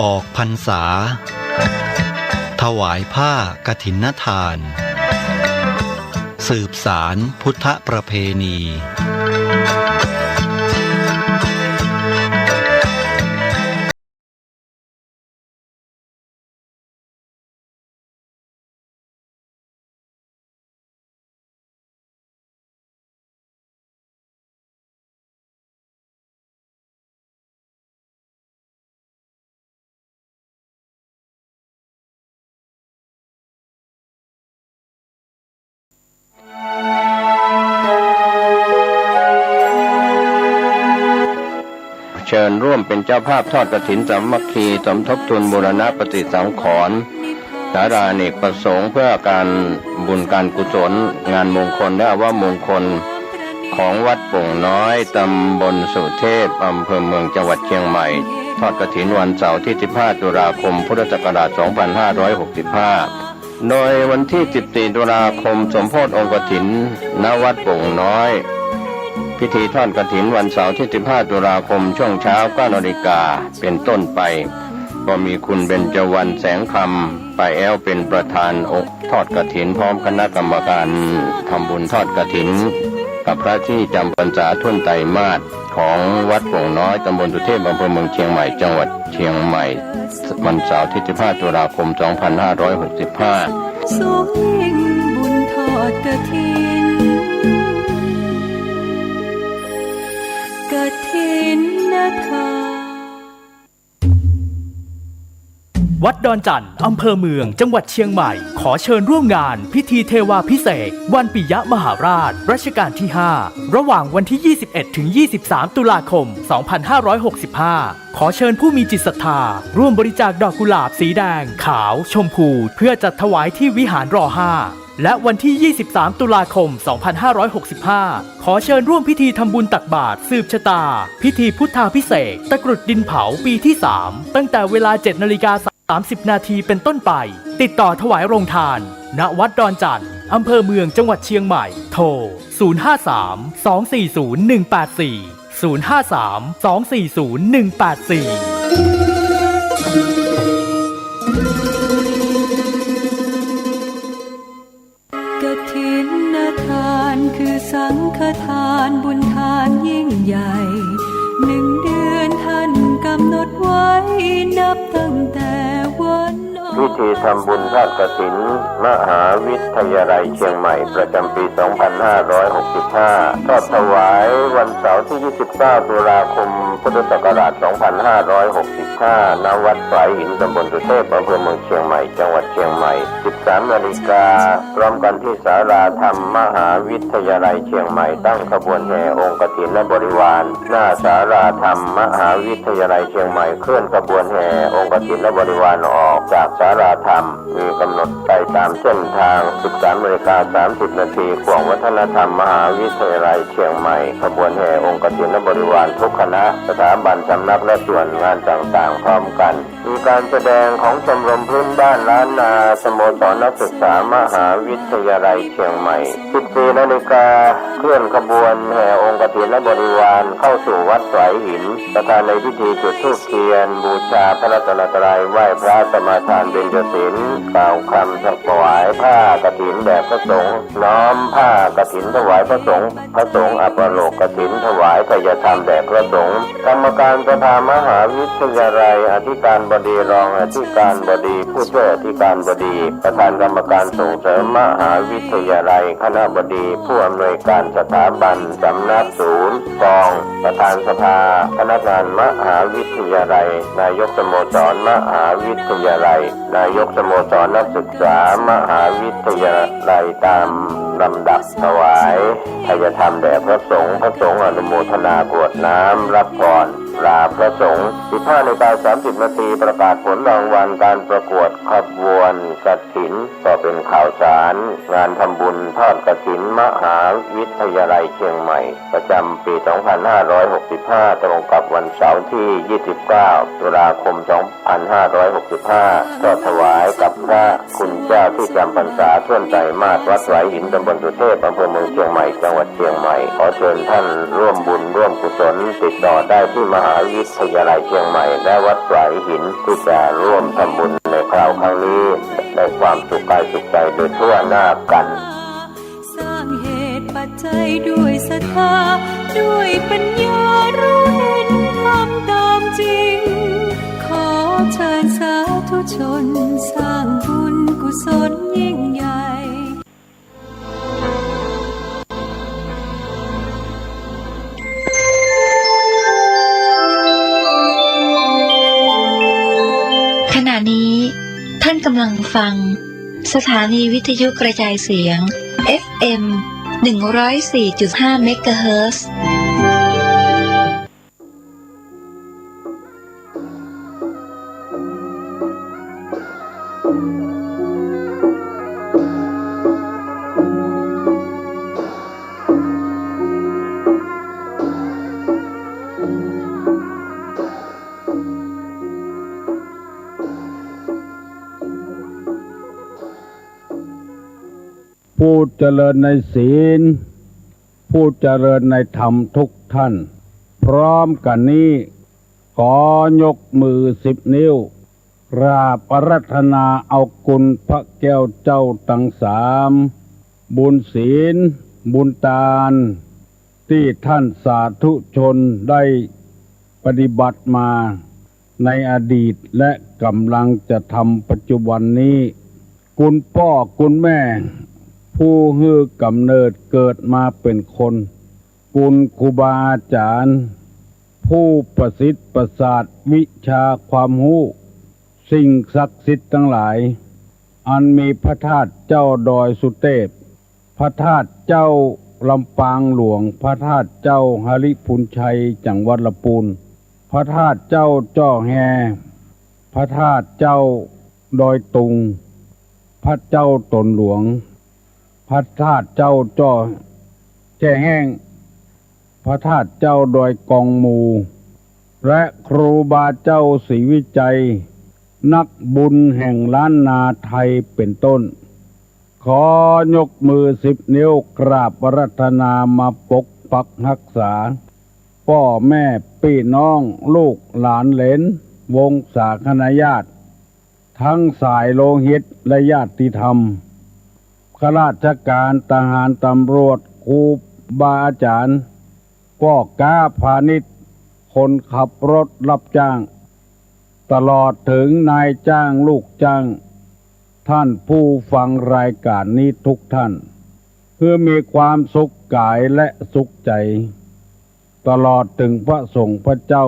ออกพรรษาถวายผ้ากฐินทานสืบสารพุทธประเพณีเชิญร่วมเป็นเจ้าภาพทอดกฐินสามัคคีสมทบทุนบูรณะปฏิสังขรณ์ศาลาอเนกประสงค์เพื่อการบุญการกุศลงานมงคลและอวมงคลของวัดโป่งน้อยตำบลสุเทพอำเภอเมืองจังหวัดเชียงใหม่ทอดกฐินวันเสาร์ที่15ตุลาคมพุทธศักราช2565โดยวันที่14ตุลาคมสมโภชองค์กฐินณวัดโป่งน้อยพิธีทอดกฐินวันเสาร์ที่15ตุลาคมช่วงเช้า 9 นาฬิกาเป็นต้นไปก็มีคุณเบญจวรรณแสงคำป้าแอ้วเป็นประธานทอดกฐินพร้อมคณะกรรมการทำบุญทอดกฐินกับพระที่จำพรรษาทุ่นไตรมาสของวัดโป่งน้อยตำบลสุเทพอำเภอเมืองเชียงใหม่จังหวัดเชียงใหม่วันเสาร์ที่15ตุลาคม2565สูงยิ่งบุญทอดกฐินกฐินทานวัดดอนจันทร์อำเภอเมืองจังหวัดเชียงใหม่ขอเชิญร่วมงานพิธีเทวาภิเษกวันปิยมหาราชรัชกาลที่5ระหว่างวันที่ 21 ถึง 23 ตุลาคม 2565 ขอเชิญผู้มีจิตศรัทธาร่วมบริจาคดอกกุหลาบสีแดงขาวชมพูเพื่อจัดถวายที่วิหารร5และวันที่ 23 ตุลาคม 2565 ขอเชิญร่วมพิธีทำบุญตักบาตรสืบชะตาพิธีพุทธาภิเษกตะกรุดดินเผาปีที่ 3 ตั้งแต่เวลา 7:30 นาทีเป็นต้นไปติดต่อถวายโรงทานณวัดดอนจันทร์อำเภอเมืองจังหวัดเชียงใหม่โทร กฐินทานคือสังฆทานบุญทานยิ่งใหญ่1 เดือนท่านกำหนดไว้นับตั้งแต่วันพิธีทำบุญทอดกฐินมหาวิทยาลัยเชียงใหม่ประจำปี 2565 ทอดถวายวันเสาร์ที่ 29 ตุลาคม พุทธศักราช 2565 ณ วัดสายหินตำบลสุเทพอำเภอเมืองเชียงใหม่ จังหวัดเชียงใหม่ 13 นาฬิกาพร้อมกันที่ศาลาธรรมมหาวิทยาลัยเชียงใหม่ตั้งขบวนแห่องค์กฐินและบริวารหน้าศาลาธรรมมหาวิทยาลัยเชียงใหม่เคลื่อนขบวนแห่องค์กฐินและบริวารออกจากศาลาธรรมมีกำหนดไปตามเส้นทาง 13:30 นาทีขวงวัฒนธรรมมหาวิทยาลัยเชียงใหม่ขบวนแห่องค์กฐินและบริวารทุกคณะสถาบันสำนักและส่วนงานต่างๆพร้อมกันมีการแสดงของชมรมพื้นบ้านล้านนาสโมสรนักศึกษามหาวิทยาลัยเชียงใหม่ 14 นาฬิกาเคลื่อนขบวนแห่องค์กฐินและบริวารเข้าสู่วัดสายหินประธานในพิธีจุดธูปเทียนบูชาพระรัตนตรัยไหว้พระสมาทานเบญจศีลกล่าวคำถวายผ้ากฐินแด่พระสงฆ์น้อมผ้ากฐินถวายพระสงฆ์อัปโลกกฐินถวายทายธรรมแด่พระสงฆ์กรรมการสภามหาวิทยาลัยอธิการบดีรองอธิการบดีผู้ช่วยอธิการบดีประธานกรรมการส่งเสริมมหาวิทยาลัยคณบดีผู้อำนวยการสถาบันสำนักศูนย์กองประธานสภาพนักงานมหาวิทยาลัยนายกสโมสรมหาวิทยาลัยนายกสโมสรนักศึกษามหาวิทยาลัยตามลำดับถวายทายธรรมแด่พระสงฆ์อนุโมทนากรวดน้ำรับพรลาพระสงฆ์ 15:30 นาทีประกาศผลรางวัลการประกวดขบวนกฐินก็เป็นข่าวสารงานทำบุญทอดกฐินมหาวิทยาลัยเชียงใหม่ประจำปี 2565 ตรงกับวันเสาร์ที่ 29 ตุลาคม 2565 ก็ถวายกับพระคุณเจ้าที่จำพรรษาท่วนไตรมาสวัดสายหินต ำบลสุเทพอำเภอเมืองเชียงใหม่จังหวัดเชียงใหม่ขอเชิญท่านร่วมบุญร่วมกุศลติดต่อได้ที่มหาวิทยาลัยเชียงใหม่และวัดสายหินที่จะร่วมทำบุญในคราวครั้งนี้ได้ความสุขกายสุขใจโดยทั่วหน้ากันสร้างเหตุปัจจัยด้วยศรัทธาด้วยปัญญารู้เห็นทำตามจริงขอเชิญสาธุชนสร้างบุญกุศลยิ่งใหญ่ขณะนี้ท่านกำลังฟังสถานีวิทยุกระจายเสียง FM 104.5 เมกะเฮิรตซ์ผู้เจริญในศีลผู้เจริญในธรรมทุกท่านพร้อมกันนี้ขอยกมือ10 นิ้วกราบอาราธนาเอาคุณพระแก้วเจ้าทั้ง3บุญศีลบุญทานที่ท่านสาธุชนได้ปฏิบัติมาในอดีตและกำลังจะทำปัจจุบันนี้คุณพ่อคุณแม่ผู้ฮือกำเนิดเกิดมาเป็นคนคุณครูบาอาจารย์ผู้ประสิทธิ์ประสาทวิชาความรู้สิ่งศักดิ์สิทธิ์ทั้งหลายอันมีพระธาตุเจ้าดอยสุเทพพระธาตุเจ้าลำปางหลวงพระธาตุเจ้าหริพุนชัยจังหวัดลำพูนพระธาตุเจ้าจ้อแฮพระธาตุเจ้าดอยตุงพระเจ้าตนหลวงพระธาตุเจ้าจ้อแช่แห้งพระธาตุเจ้าดอยกองมูและครูบาเจ้าศรีวิจัยนักบุญแห่งล้านนาไทยเป็นต้นขอยกมือ10 นิ้วกราบอาราธนามาปกปักรักษาพ่อแม่พี่น้องลูกหลานเหลนวงศาคณาญาติทั้งสายโลหิตและญาติธรรมข้าราชการทหารตำรวจครูบาอาจารย์พ่อค้าพาณิชย์คนขับรถรับจ้างตลอดถึงนายจ้างลูกจ้างท่านผู้ฟังรายการนี้ทุกท่านเพื่อมีความสุขกายและสุขใจตลอดถึงพระสงฆ์พระเจ้า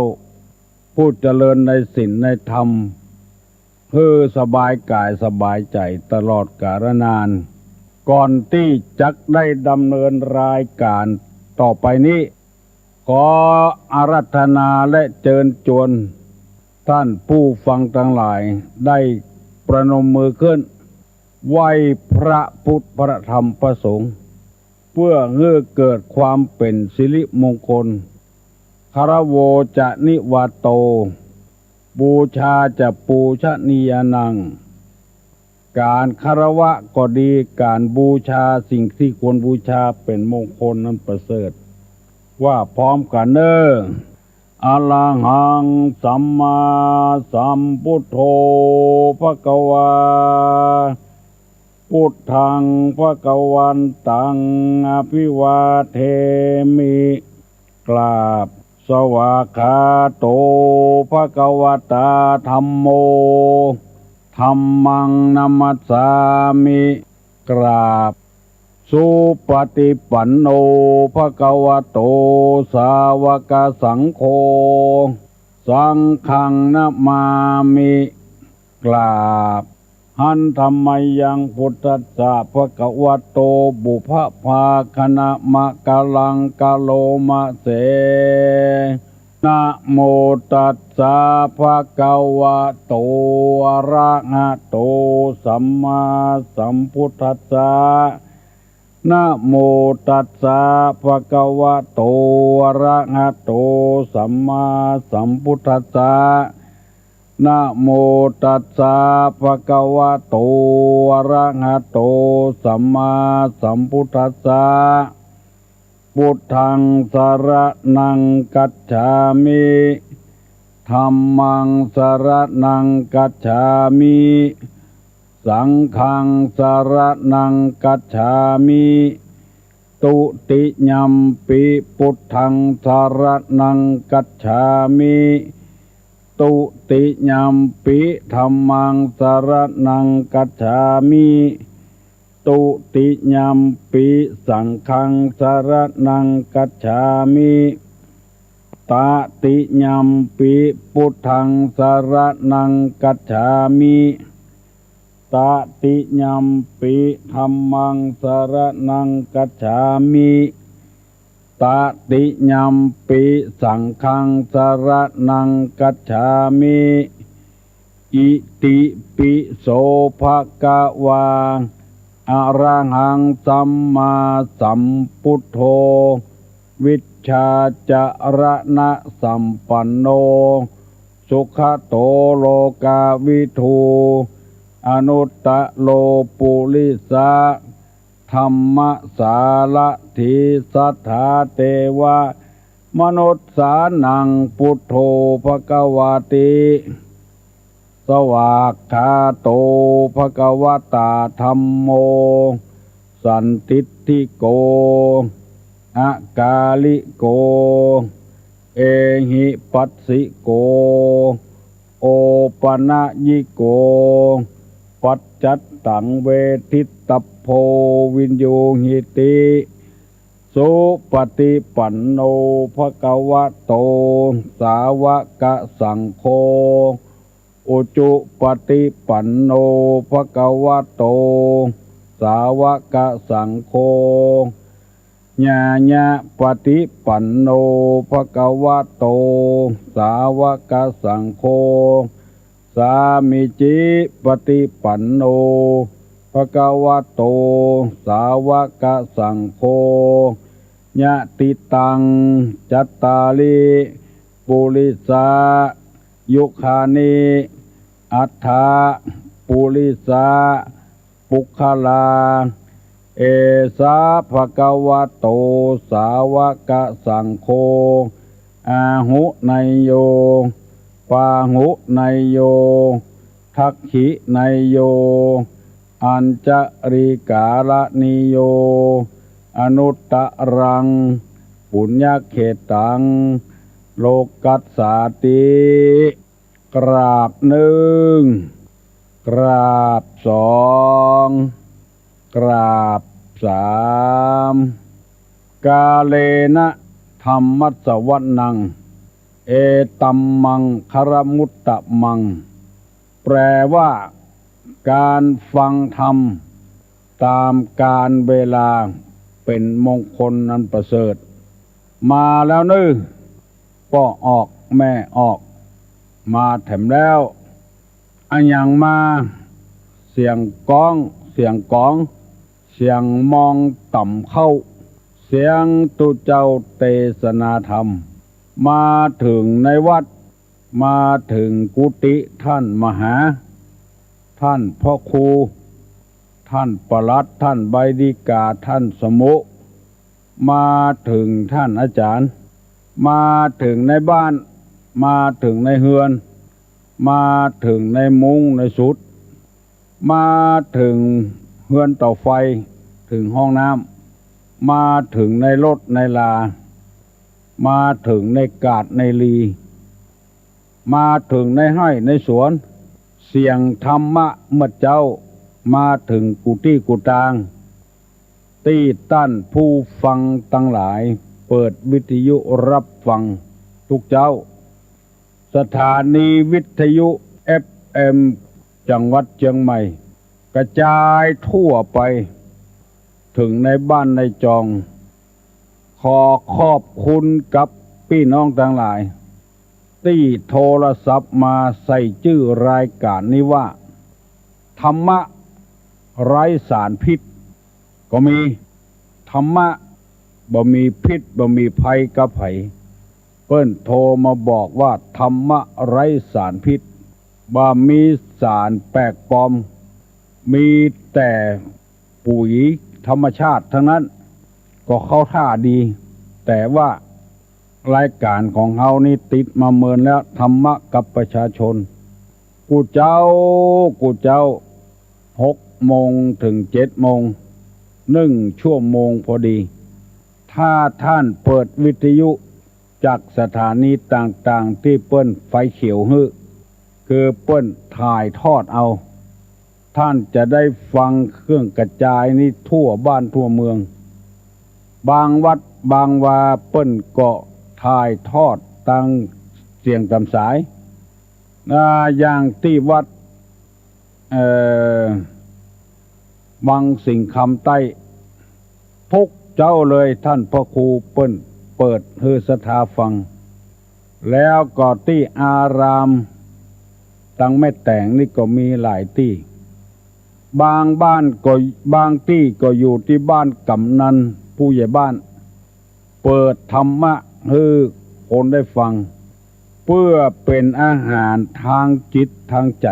ผู้เจริญในศีลในธรรมเพื่อสบายกายสบายใจตลอดกาลนานก่อนที่จักได้ดำเนินรายการต่อไปนี้ขออาราธนาและเชิญชวนท่านผู้ฟังทั้งหลายได้ประนมมือขึ้นไหว้พระพุทธพระธรรมพระสงฆ์เพื่อให้เกิดความเป็นสิริมงคลคารโวจะนิวาโตบูชาจะปูชนียานังการคารวะก็ดีการบูชาสิ่งที่ควรบูชาเป็นมงคลนั้นประเสริฐว่าพร้อมกันเนออะระหังสัมมาสัมพุทโธภควาพุทธังภควันตังอภิวาเทมิกราบสวากขาโตภควตาธัมโมธัมมังนัมมัสสามิกราบสุปฏิปันโนภควโตสาวกสังโฆสังฆังนะมามิกราบหันธัมมัยยังพุทธัสสะภควโตบุพภาคณะมะกะลังกะโลมะเสนะโมตัสสะภะคะวะโตอะระหะโตสัมมาสัมพุทธัสสะนะโมตัสสะภะคะวะโตอะระหะโตสัมมาสัมพุทธัสสะ นะโมตัสสะภะคะวะโตอะระหะโตสัมมาสัมพุทธัสสะพุทธังสรณังกัจฉามิธัมมังสรณังกัจฉามิสังฆังสรณังกัจฉามิตุติยัมปิพุทธังสรณังกัจฉามิตุติยัมปิธัมมังสรณังกัจฉามิตุติยัมปิสังฆังสรณังกัจฉามิตติยัมปิพุทธังสรณังกัจฉามิตติยัมปิธัมมังสรณังกัจฉามิตติยัมปิสังฆังสรณังกัจฉามิอิติปิโสภะคะวาอะระหังสัมมาสัมพุทโธวิชชาจารณะสัมปันโนสุขโตโลกาวิทูอนุตตโลปุริสะธัมมสารถิสัทธาเทวะมนุษสานังพุทโธภควาติสวากขาโตภควตาธัมโมสันติติโกอากาลิโกเอหิปัสสิโกโอปนะยิโกปัจจัตตังเวทิตโพวินโยหิติสุปฏิปันโนภควโตสาวกสังโฆอุจุปฏิปันโนภควโตสาวกสังโฆญาญาปฏิปันโนภควโตสาวกสังโฆสามิจิปฏิปันโนภควโตสาวกสังโฆญาติตังจัตตาลิปุริสายุคานิอัฏฐาปุริสาปุคลาเอสาภะคะวะโตสาวกสังโฆอาหุไนโยปาหุไนโยทักขิไนโยอัญจริกาลนิโยอนุตตรังปุญญเขตังโลกัสสาติกราบหนึ่งกราบสองกราบสามกาเลนะธัมมัสสวนังเอตัมมังคารมุตตะมังแปลว่าการฟังธรรมตามการเวลาเป็นมงคลอันประเสริฐมาแล้วนึพ่อออกแม่ออกมาแถมแล้วอันยังมาเสียงก้องเสียงก้องเสียงมองต่ำเข้าเสียงตุเจ้าเทศนาธรรมมาถึงในวัดมาถึงกุฏิท่านมหาท่านพ่อครูท่านปลัดท่านใบดิกาท่านสมุมาถึงท่านอาจารย์มาถึงในบ้านมาถึงในเฮือนมาถึงในมุ้งในสุดมาถึงเฮือนเตาไฟถึงห้องน้ำมาถึงในรถในลามาถึงในกาดในลีมาถึงในไร่ในสวนเสียงธรรมะเมื่อเจ้ามาถึงกุฏิกุฏางตีตั้นผู้ฟังตั้งหลายเปิดวิทยุรับฟังทุกเจ้าสถานีวิทยุ FM จังหวัดเชียงใหม่กระจายทั่วไปถึงในบ้านในจองขอขอบคุณกับพี่น้องทั้งหลายที่โทรศัพท์มาใส่ชื่อรายการนี้ว่าธรรมะไร้สารพิษก็มีธรรมะบ่มีพิษบ่มีภัยกับไผเปิ้นโทรมาบอกว่าธรรมะไร้สารพิษ ว่ามีสารแปลกปลอมมีแต่ปุ๋ยธรรมชาติทั้งนั้นก็เข้าท่าดีแต่ว่ารายการของเฮานี่ติดมาเมินแล้วธรรมะกับประชาชนกูเจ้า6 โมงถึง7 โมง1 ชั่วโมงพอดีถ้าท่านเปิดวิทยุจากสถานีต่างๆที่เปิ้นไฟเขียวฮึคือเปิ้นถ่ายทอดเอาท่านจะได้ฟังเครื่องกระจายนี้ทั่วบ้านทั่วเมืองบางวัดบางวาเปิ้นก็ถ่ายทอดตั้งเสียงตามสายอย่างที่วัดวังสิงห์คำใต้ทุกเจ้าเลยท่านพระครูเปิ้นเปิดให้ศรัทธาฟังแล้วก็ที่อารามตั้งแม่แต่งนี่ก็มีหลายที่บางบ้านก็บางที่ก็อยู่ที่บ้านกำนันผู้ใหญ่บ้านเปิดธรรมะให้คนได้ฟังเพื่อเป็นอาหารทางจิตทางใจ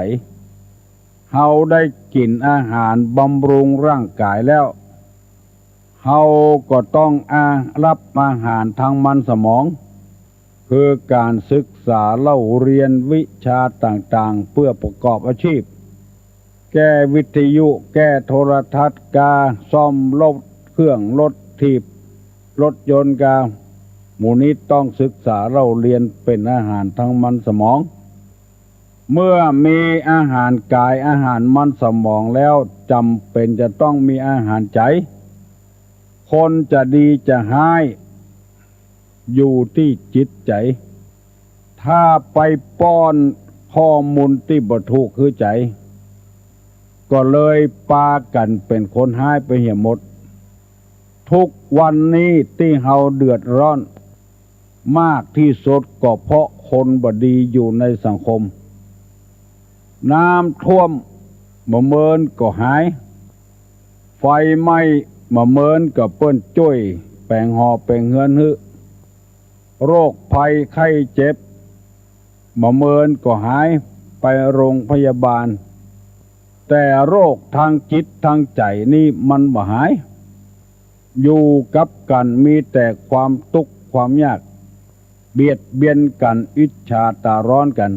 เฮาได้กินอาหารบำรุงร่างกายแล้วเฮาก็ต้องรับอาหารทางมันสมองคือการศึกษาเล่าเรียนวิชาต่างๆเพื่อประกอบอาชีพแก้วิทยุแก้โทรทัศน์กาซ่อมรถเครื่องรถถีบรถยนต์กาหมู่นี้ต้องศึกษาเล่าเรียนเป็นอาหารทางมันสมองเมื่อมีอาหารกายอาหารมันสมองแล้วจำเป็นจะต้องมีอาหารใจคนจะดีจะร้ายอยู่ที่จิตใจถ้าไปป้อนข้อมูลที่บ่ถูกคือใจก็เลยปากันเป็นคนร้ายไปเหี่ยหมดทุกวันนี้ที่เฮาเดือดร้อนมากที่สุดก็เพราะคนบ่ดีอยู่ในสังคมน้ำท่วมมะเมินก็หายไฟไหม้มะเมินก็เปิ้นจ้วยแปลงหอแปลงเฮือนฮึโรคภัยไข้เจ็บมะเมินก็หายไปโรงพยาบาลแต่โรคทางจิตทางใจนี่มันบ่หายอยู่กับกันมีแต่ความทุกข์ความยากเบียดเบียนกันอิจฉาตาร้อนกัน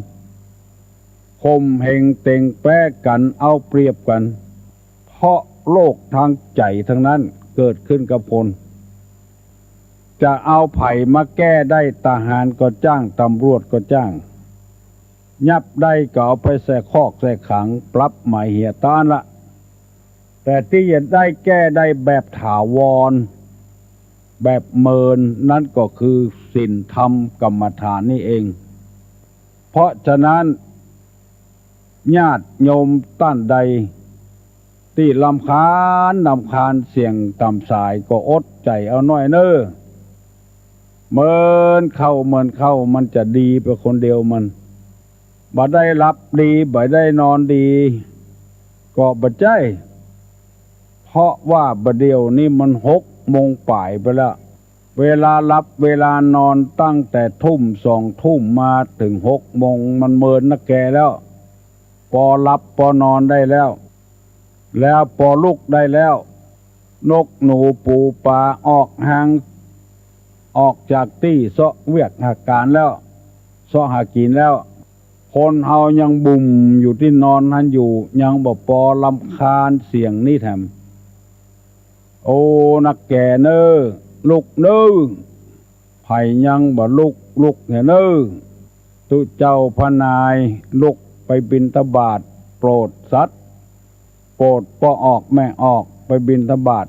ข่มเหงเต็งแป้กันเอาเปรียบกันเพราะโรคทางใจทั้งนั้นเกิดขึ้นกับคนจะเอาไผ่มาแก้ได้ทหารก็จ้างตำรวจก็จ้างยับได้ก็เอาไปใส่คอกใส่ขังปรับหมายเหี่ยตานละแต่ที่จะได้แก้ได้แบบถาวรแบบเมินนั่นก็คือศีลธรรมกรรมฐานนี่เองเพราะฉะนั้นญาติโยมต้านใดที่รำคาญเสียงต่ำสายก็อดใจเอาหน่อยเนอะเมินเข้ามันจะดีไปคนเดียวมันบ่ได้รับดีบ่ได้นอนดีก็บ่ใจเพราะว่าบ่เดียวนี่มัน6 โมงป่ายไปแล้วเวลารับเวลานอนตั้งแต่ทุ่ม2 ทุ่มมาถึง6 โมงมันเมินนักแกแล้วพอรับพอนอนได้แล้วพอลุกได้แล้วนกหนูปูปลาออกห่างออกจากที่เสาะเวียกหาการแล้วเสาะหากินแล้วคนเฮายังบุ่มอยู่ที่นอนนั้นอยู่ยังบ่พอรำคาญเสียงนี่แถมโอ้นักแก่เน้อลุกเน้อไผยังบ่ลุกเน้อตุเจ้าพนายลุกไปบิณฑบาตโปรดสัตว์โปรดพ่อออกแม่ออกไปบิณฑบาต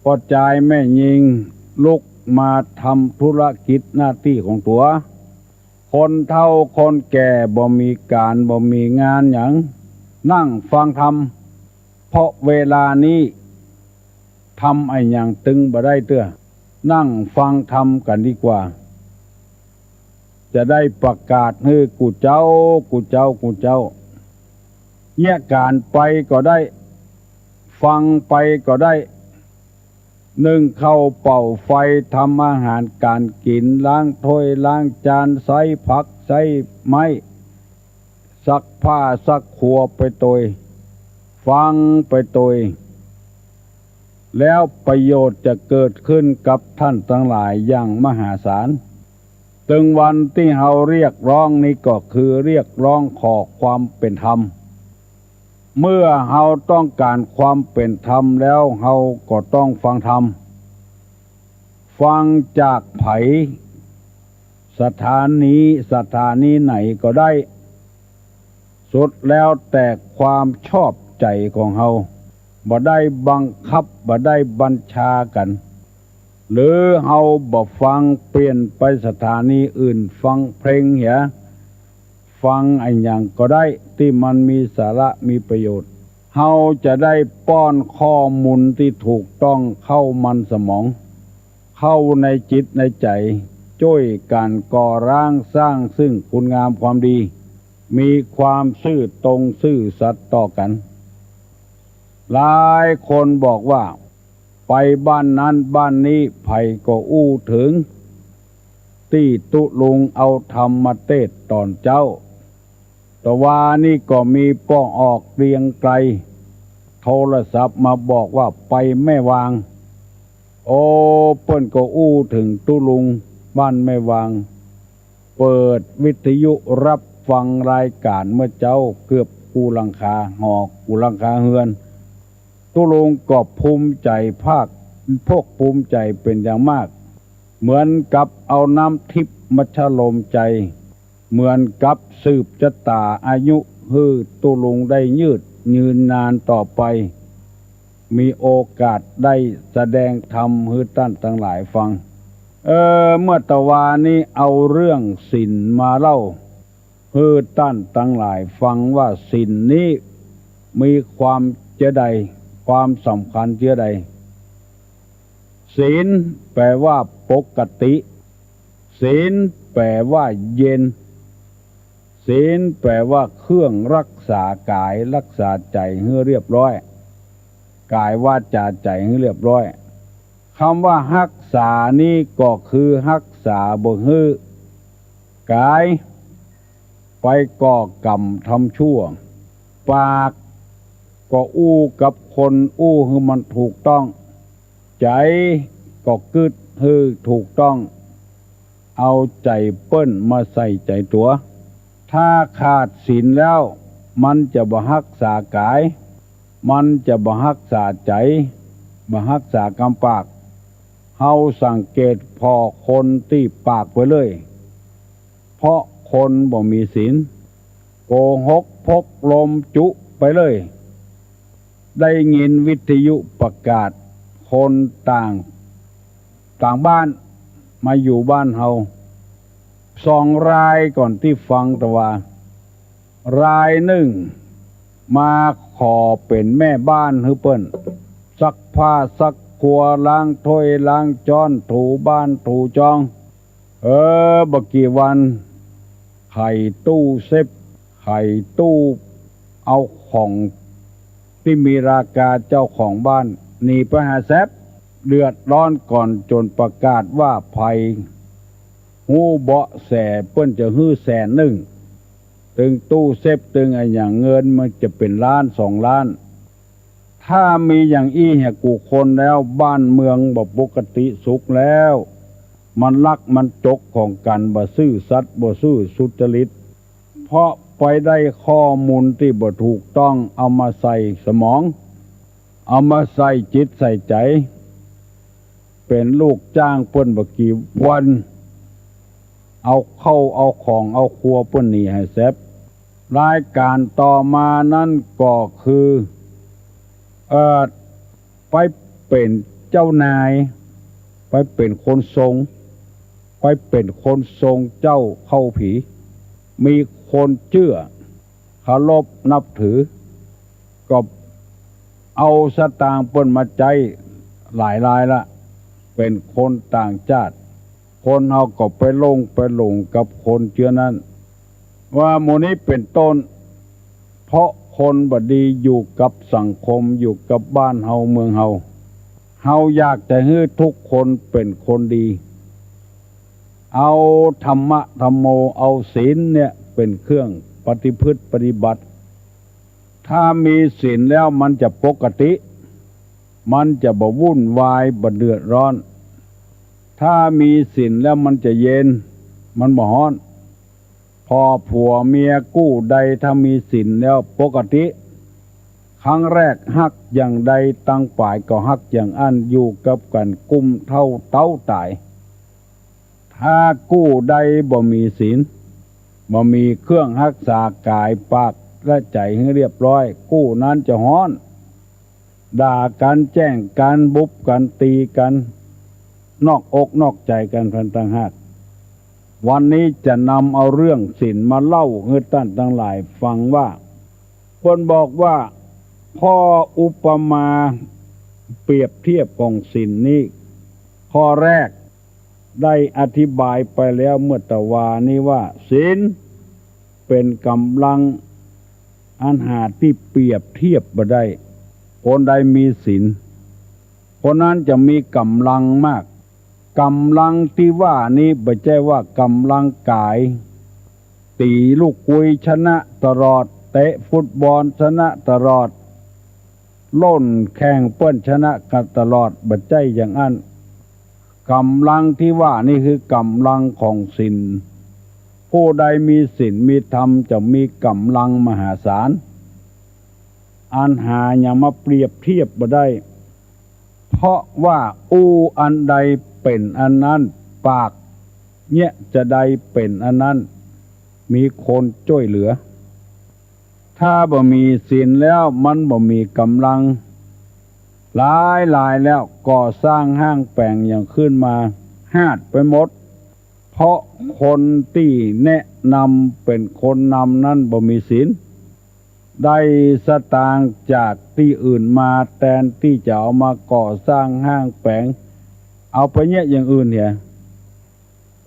พอจ่ายแม่ยิงลุกมาทำธุรกิจหน้าที่ของตัวคนเฒ่าคนแก่บ่มีการบ่มีงานหยังนั่งฟังธรรมเพราะเวลานี้ทำไอ้หยังตึงบ่ได้เตื้อนั่งฟังธรรมกันดีกว่าจะได้ประกาศให้กูเจ้าเนี่ยการไปก็ได้ฟังไปก็ได้นึ่งข้าวเป่าไฟทำอาหารการกินล้างถ้วยล้างจานใส่ผักใส่ไม้ ซักผ้าซักครัวไปตัวฟังไปตัวแล้วประโยชน์จะเกิดขึ้นกับท่านทั้งหลายอย่างมหาศาลถึงวันที่เฮาเรียกร้องนี้ก็คือเรียกร้องขอความเป็นธรรมเมื่อเฮาต้องการความเป็นธรรมแล้วเฮาก็ต้องฟังธรรมฟังจากไผสถานีไหนก็ได้สุดแล้วแต่ความชอบใจของเฮาบ่ได้บังคับบ่ได้บัญชากันหรือเฮาบ่ฟังเปลี่ยนไปสถานีอื่นฟังเพลงเหียฟังอันหยังก็ได้ที่มันมีสาระมีประโยชน์เฮาจะได้ป้อนข้อมูลที่ถูกต้องเข้ามันสมองเข้าในจิตในใจช่วยการก่อร่างสร้างซึ่งคุณงามความดีมีความซื่อตรงซื่อสัตย์ต่อกันหลายคนบอกว่าไปบ้านนั้นบ้านนี้ไผก็อู้ถึงที่ตุลุงเอาธรรมมาเทศตอนเจ้าแต่ว่านี่ก็มีป้องออกเรียงไกลโทรศัพท์มาบอกว่าไปแม่วางโอ้เปิ้นก็อู้ถึงตุลุงบ้านแม่วางเปิดวิทยุรับฟังรายการเมื่อเจ้าเกือบกูหลังคาหอกกูหลังคาเฮือนตุลุงก็ภูมิใจพวกภูมิใจเป็นอย่างมากเหมือนกับเอาน้ำทิพย์มาฉลมใจเหมือนกับสืบชะตาอายุฮือตุลุงได้ยืนนานต่อไปมีโอกาสได้แสดงธรรมฮือท่านทั้งหลายฟังเมื่อตะวานี้เอาเรื่องศีลมาเล่าฮือท่านทั้งหลายฟังว่าศีลนี้มีความเจใดความสำคัญเจใดศีลแปลว่าปกติศีลแปลว่าเย็นศีลแปลว่าเครื่องรักษากายรักษาใจให้เรียบร้อยกายวาจาใจให้เรียบร้อยคำว่ารักษานี่ก็คือรักษาบ่ให้กายไปก่อกรรมทำชั่วปากก็อู้กับคนอู้ให้มันถูกต้องใจก็กึดให้ถูกต้องเอาใจเปิ้นมาใส่ใจตัวถ้าขาดศีลแล้วมันจะบ่รักษากายมันจะบ่รักษาใจบ่รักษากำปากเฮาสังเกตพอคนที่ปากไปเลยเพราะคนบ่มีศีลโกหกพกลมจุไปเลยได้ยินวิทยุประกาศคนต่างบ้านมาอยู่บ้านเฮา2 รายก่อนที่ฟังแต่ว่ารายหนึ่งมาขอเป็นแม่บ้านฮือเปิ้นซักผ้าซักครัวล้างถ้วยล้างจ้อนถูบ้านถูจองบ่กี่วันไขตู้เซฟไขตู้เอาของที่มีราคาเจ้าของบ้านหนีไปหาแซบเดือดร้อนก่อนจนประกาศว่าภัยหูเบาะแสเปิ้นจะฮื้อ100,000ตึงตู้เซฟตึงอย่างเงินมันจะเป็นล้าน2 ล้านถ้ามีอย่างอี้แหกูคนแล้วบ้านเมืองบ่ปกติสุขแล้วมันลักมันจกของกันบ่ซื่อสัตย์บ่ซื่อสุจริตเพราะไปได้ข้อมูลที่บ่ถูกต้องเอามาใส่สมองเอามาใส่จิตใส่ใจเป็นลูกจ้างเปิ้นบ่กี่วันเอาเข้าเอาของเอาครัวเปิ้นนี่ให้แซ่บรายการต่อมานั้นก็คือไปเป็นเจ้านายไปเป็นคนทรงไปเป็นคนทรงเจ้าเข้าผีมีคนเชื่อเคารพนับถือก็เอาสตางค์เปิ้นมาใจหลายรายละเป็นคนต่างชาติคนเอาก็ไปหลงกับคนเชื่อนั้นว่าหมู่นี้เป็นต้นเพราะคนบดีอยู่กับสังคมอยู่กับบ้านเฮาเมืองเฮาอยากจะให้ทุกคนเป็นคนดีเอาธรรมะธรรมโมเอาศีลเนี่ยเป็นเครื่อง ปฏิพฤติปฏิบัติถ้ามีศีลแล้วมันจะปกติมันจะบ่วุ่นวายบ่เดือดร้อนถ้ามีศีลแล้วมันจะเย็นมันบ่ร้อนพอผัวเมียกู้ใดถ้ามีศีลแล้วปกติครั้งแรกฮักอย่างใดตั้งฝ่ายก็ฮักอย่างอันอยู่กับกันกุมเท่าเต้าตายถ้ากู้ใดบ่มีศีลบ่มีเครื่องรักษากายปากและใจให้เรียบร้อยกู้นั้นจะฮ้อนด่ากันแจ้งกันบุบกันตีกันนอกอกนอกใจกันพันต่างหากวันนี้จะนำเอาเรื่องศีลมาเล่าให้ท่านทั้งหลายฟังว่าคนบอกว่าพ่ออุปมาเปรียบเทียบของศีลนี้ข้อแรกได้อธิบายไปแล้วเมื่อตะวานี้ว่าศีลเป็นกำลังอันหาที่เปรียบเทียบบ่ได้คนใดมีศีลคนนั้นจะมีกำลังมากกำลังที่ว่านี้ไม่ใช่ว่ากำลังกายตีลูกกุยชนะตลอดเตะฟุตบอลชนะตลอดล่นแข่งเปิ้นชนะกันตลอดไม่ใช่อย่างนั้นกำลังที่ว่านี่คือกำลังของศีลผู้ใดมีศีลมีธรรมจะมีกำลังมหาศาลอันหาอย่ามาเปรียบเทียบบ่ได้เพราะว่าอันใดเป็นอันนั้นปากเนี่ยจะใดเป็นอันนั้นมีคนช่วยเหลือถ้าบ่มีศีลแล้วมันบ่มีกำลังหลายแล้วก่อสร้างห้างแปลงอย่างขึ้นมาหาดไปหมดเพราะคนที่แนะนำเป็นคนนำนั้นบ่มีศีลได้สตางค์จากที่อื่นมาแทนที่จะเอามาก่อสร้างห้างแปลงเอาไปเนี่ยอย่างอื่นเนี่ย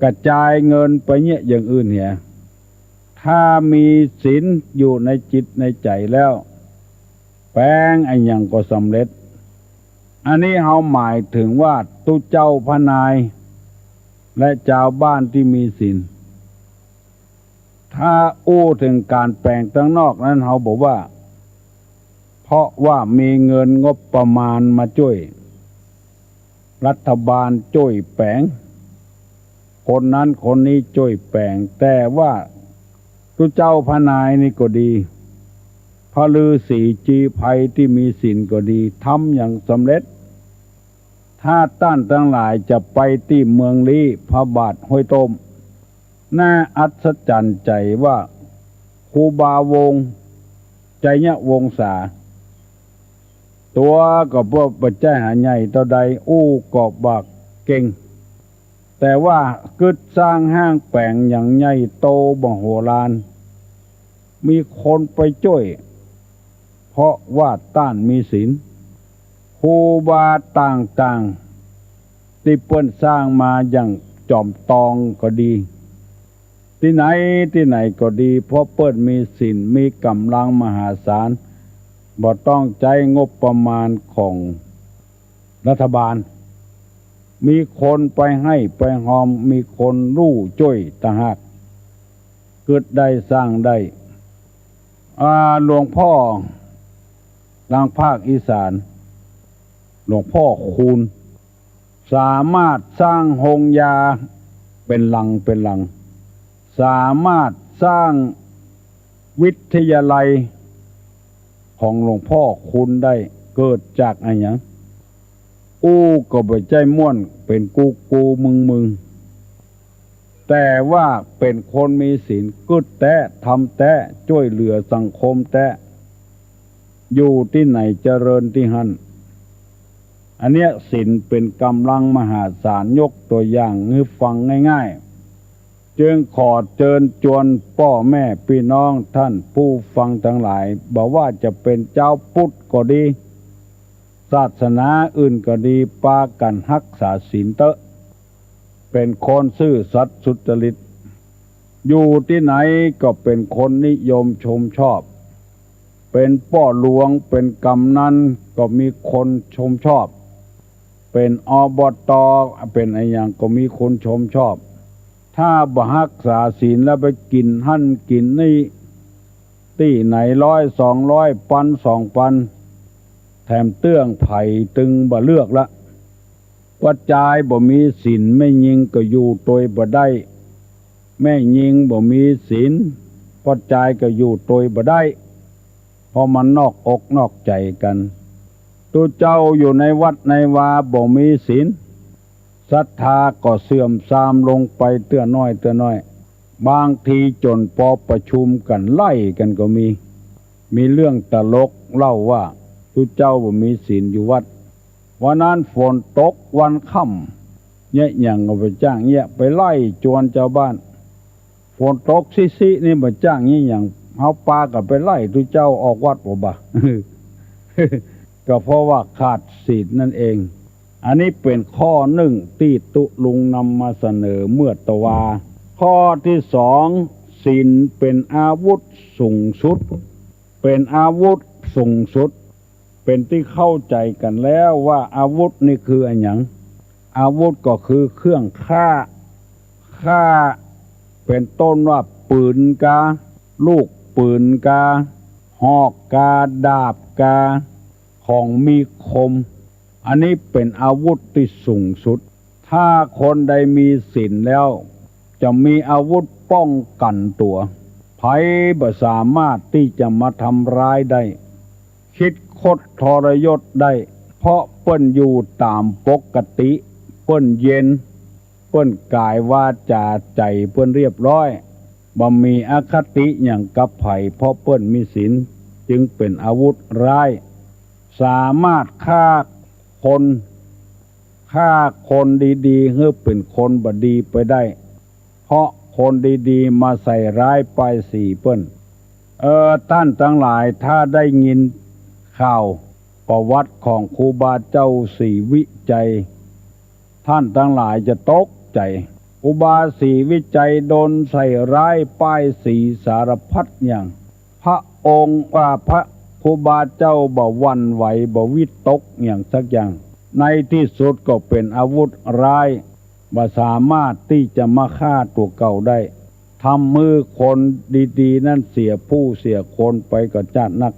กระจายเงินไปเนี่ยอย่างอื่นเนี่ยถ้ามีศีลอยู่ในจิตในใจแล้วแปลงไอ้อย่างก็สำเร็จอันนี้เขาหมายถึงว่าตุเจ้าพนายและชาวบ้านที่มีศีลถ้าถึงการแปลงตั้งนอกนั้นเขาบอกว่าเพราะว่ามีเงินงบประมาณมาช่วยรัฐบาลช่วยแปลงคนนั้นคนนี้ช่วยแปลงแต่ว่าตุเจ้าพนายนี่ก็ดีพระฤาษีจีภัยที่มีศีลก็ดีทำอย่างสำเร็จถ้าต้านทั้งหลายจะไปที่เมืองลี้พระบาทห้วยต้มน่าอัศจรรย์ใจว่าครูบาวงใจเนี่ยวงศาตัวก็พวกปัจจัยหาใหญ่ต่อใดก็บักเก่งแต่ว่ากึดสร้างห้างแปลงอย่างใหญ่โตมโหฬารมีคนไปช่วยเพราะว่าต้านมีศีลครูบาต่างๆที่เปิ้นสร้างมาอย่างจอมตองก็ดีที่ไหนก็ดีเพราะเปิ้นมีศีลมีกำลังมหาศาลบ่ต้องใช้งบประมาณของรัฐบาลมีคนไปให้ไปหอมมีคนรู้ช่วยต่างหากเกิดได้สร้างได้หลวงพ่อทางภาคอีสานหลวงพ่อคูณสามารถสร้างโรงยาเป็นหลังสามารถสร้างวิทยาลัยของหลวงพ่อคูณได้เกิดจากอะไรอย่างก็บ่ใจม่วนเป็นกูมึงแต่ว่าเป็นคนมีศีลกึดแท้ทำแท้ช่วยเหลือสังคมแท้อยู่ที่ไหนเจริญที่หันอันเนี้ยศีลเป็นกำลังมหาศาลยกตัวอย่างให้ฟังง่ายๆจึงขอเชิญชวนพ่อแม่พี่น้องท่านผู้ฟังทั้งหลายบอกว่าจะเป็นเจ้าพุทธก็ดีศาสนาอื่นก็ดีปากันรักษาศีลเตอะเป็นคนซื่อสัตย์สุจริตอยู่ที่ไหนก็เป็นคนนิยมชมชอบเป็นพ่อหลวงเป็นกำนันก็มีคนชมชอบเป็นอบต.เป็นอะไรอย่างก็มีคนชมชอบถ้าบ่รักษาศีลแล้วไปกินหั่นกินนี่ ตี้ไหน100 200ปัน2,000แถมเตื้องไผ่ตึงบ่เลือกละว่าจายบ่มีศีลไม่ยิงก็อยู่ตัวบ่ได้แม่ยิงบ่มีศีลพอจายก็อยู่ตัวบ่ได้เพราะมันนอกอกนอกใจกันตัวเจ้าอยู่ในวัดในวาบ่มีศีลศรัทธาก็เสื่อมทรามลงไปเตื้อน้อยบางทีจนพอประชุมกันไล่กันก็มีเรื่องตลกเล่าว่าตัวเจ้าบ่มีศีลอยู่วัดวันนั้นฝนตกวันค่ำเนี่ยอย่างเอาไปจ้างเนี่ยไปไล่จวนชาวบ้านฝนตกซินี่มาจ้างนี่อย่างเฮาปากับไปไล่ตัวเจ้าออกวัดบ่ ก็เพราะว่าขาดศีลนั่นเองอันนี้เป็นข้อหนึ่งที่ตุลุงนำมาเสนอเมื่อตะวาข้อที่สองศีลเป็นอาวุธสูงสุดเป็นอาวุธสูงสุดเป็นที่เข้าใจกันแล้วว่าอาวุธนี่คืออะไรอย่างอาวุธก็คือเครื่องฆ่าเป็นต้นว่าปืนกาลูกปืนกาหอกกาดาบกาของมีคมอันนี้เป็นอาวุธที่สูงสุดถ้าคนใดมีศีลแล้วจะมีอาวุธป้องกันตัวภัยบ่สามารถที่จะมาทำร้ายได้คิดคดทรยศได้เพราะเปิ้นอยู่ตามปกติเปิ้นเย็นเปิ้นกายวาจาใจเปิ้นเรียบร้อยบ่มีอคติอย่างกับไผเพราะเปิ้นมีศีลจึงเป็นอาวุธร้ายสามารถฆ่าคนดีๆให้เป็นคนบดีไปได้เพราะคนดีๆมาใส่ร้ายป้ายสีเปิ้นท่านทั้งหลายถ้าได้ยินข่าวประวัติของครูบาเจ้าศรีวิจัยท่านทั้งหลายจะตกใจครูบาศรีวิจัยโดนใส่ร้ายป้ายสีสารพัดอย่างพระองค์พระครูบาเจ้าบ่หวั่นไหวบ่วิตกอย่างสักอย่างในที่สุดก็เป็นอาวุธร้ายบ่สามารถที่จะมาฆ่าตัวเก่าได้ทำมือคนดีๆนั่นเสียผู้เสียคนไปก็จัดนัก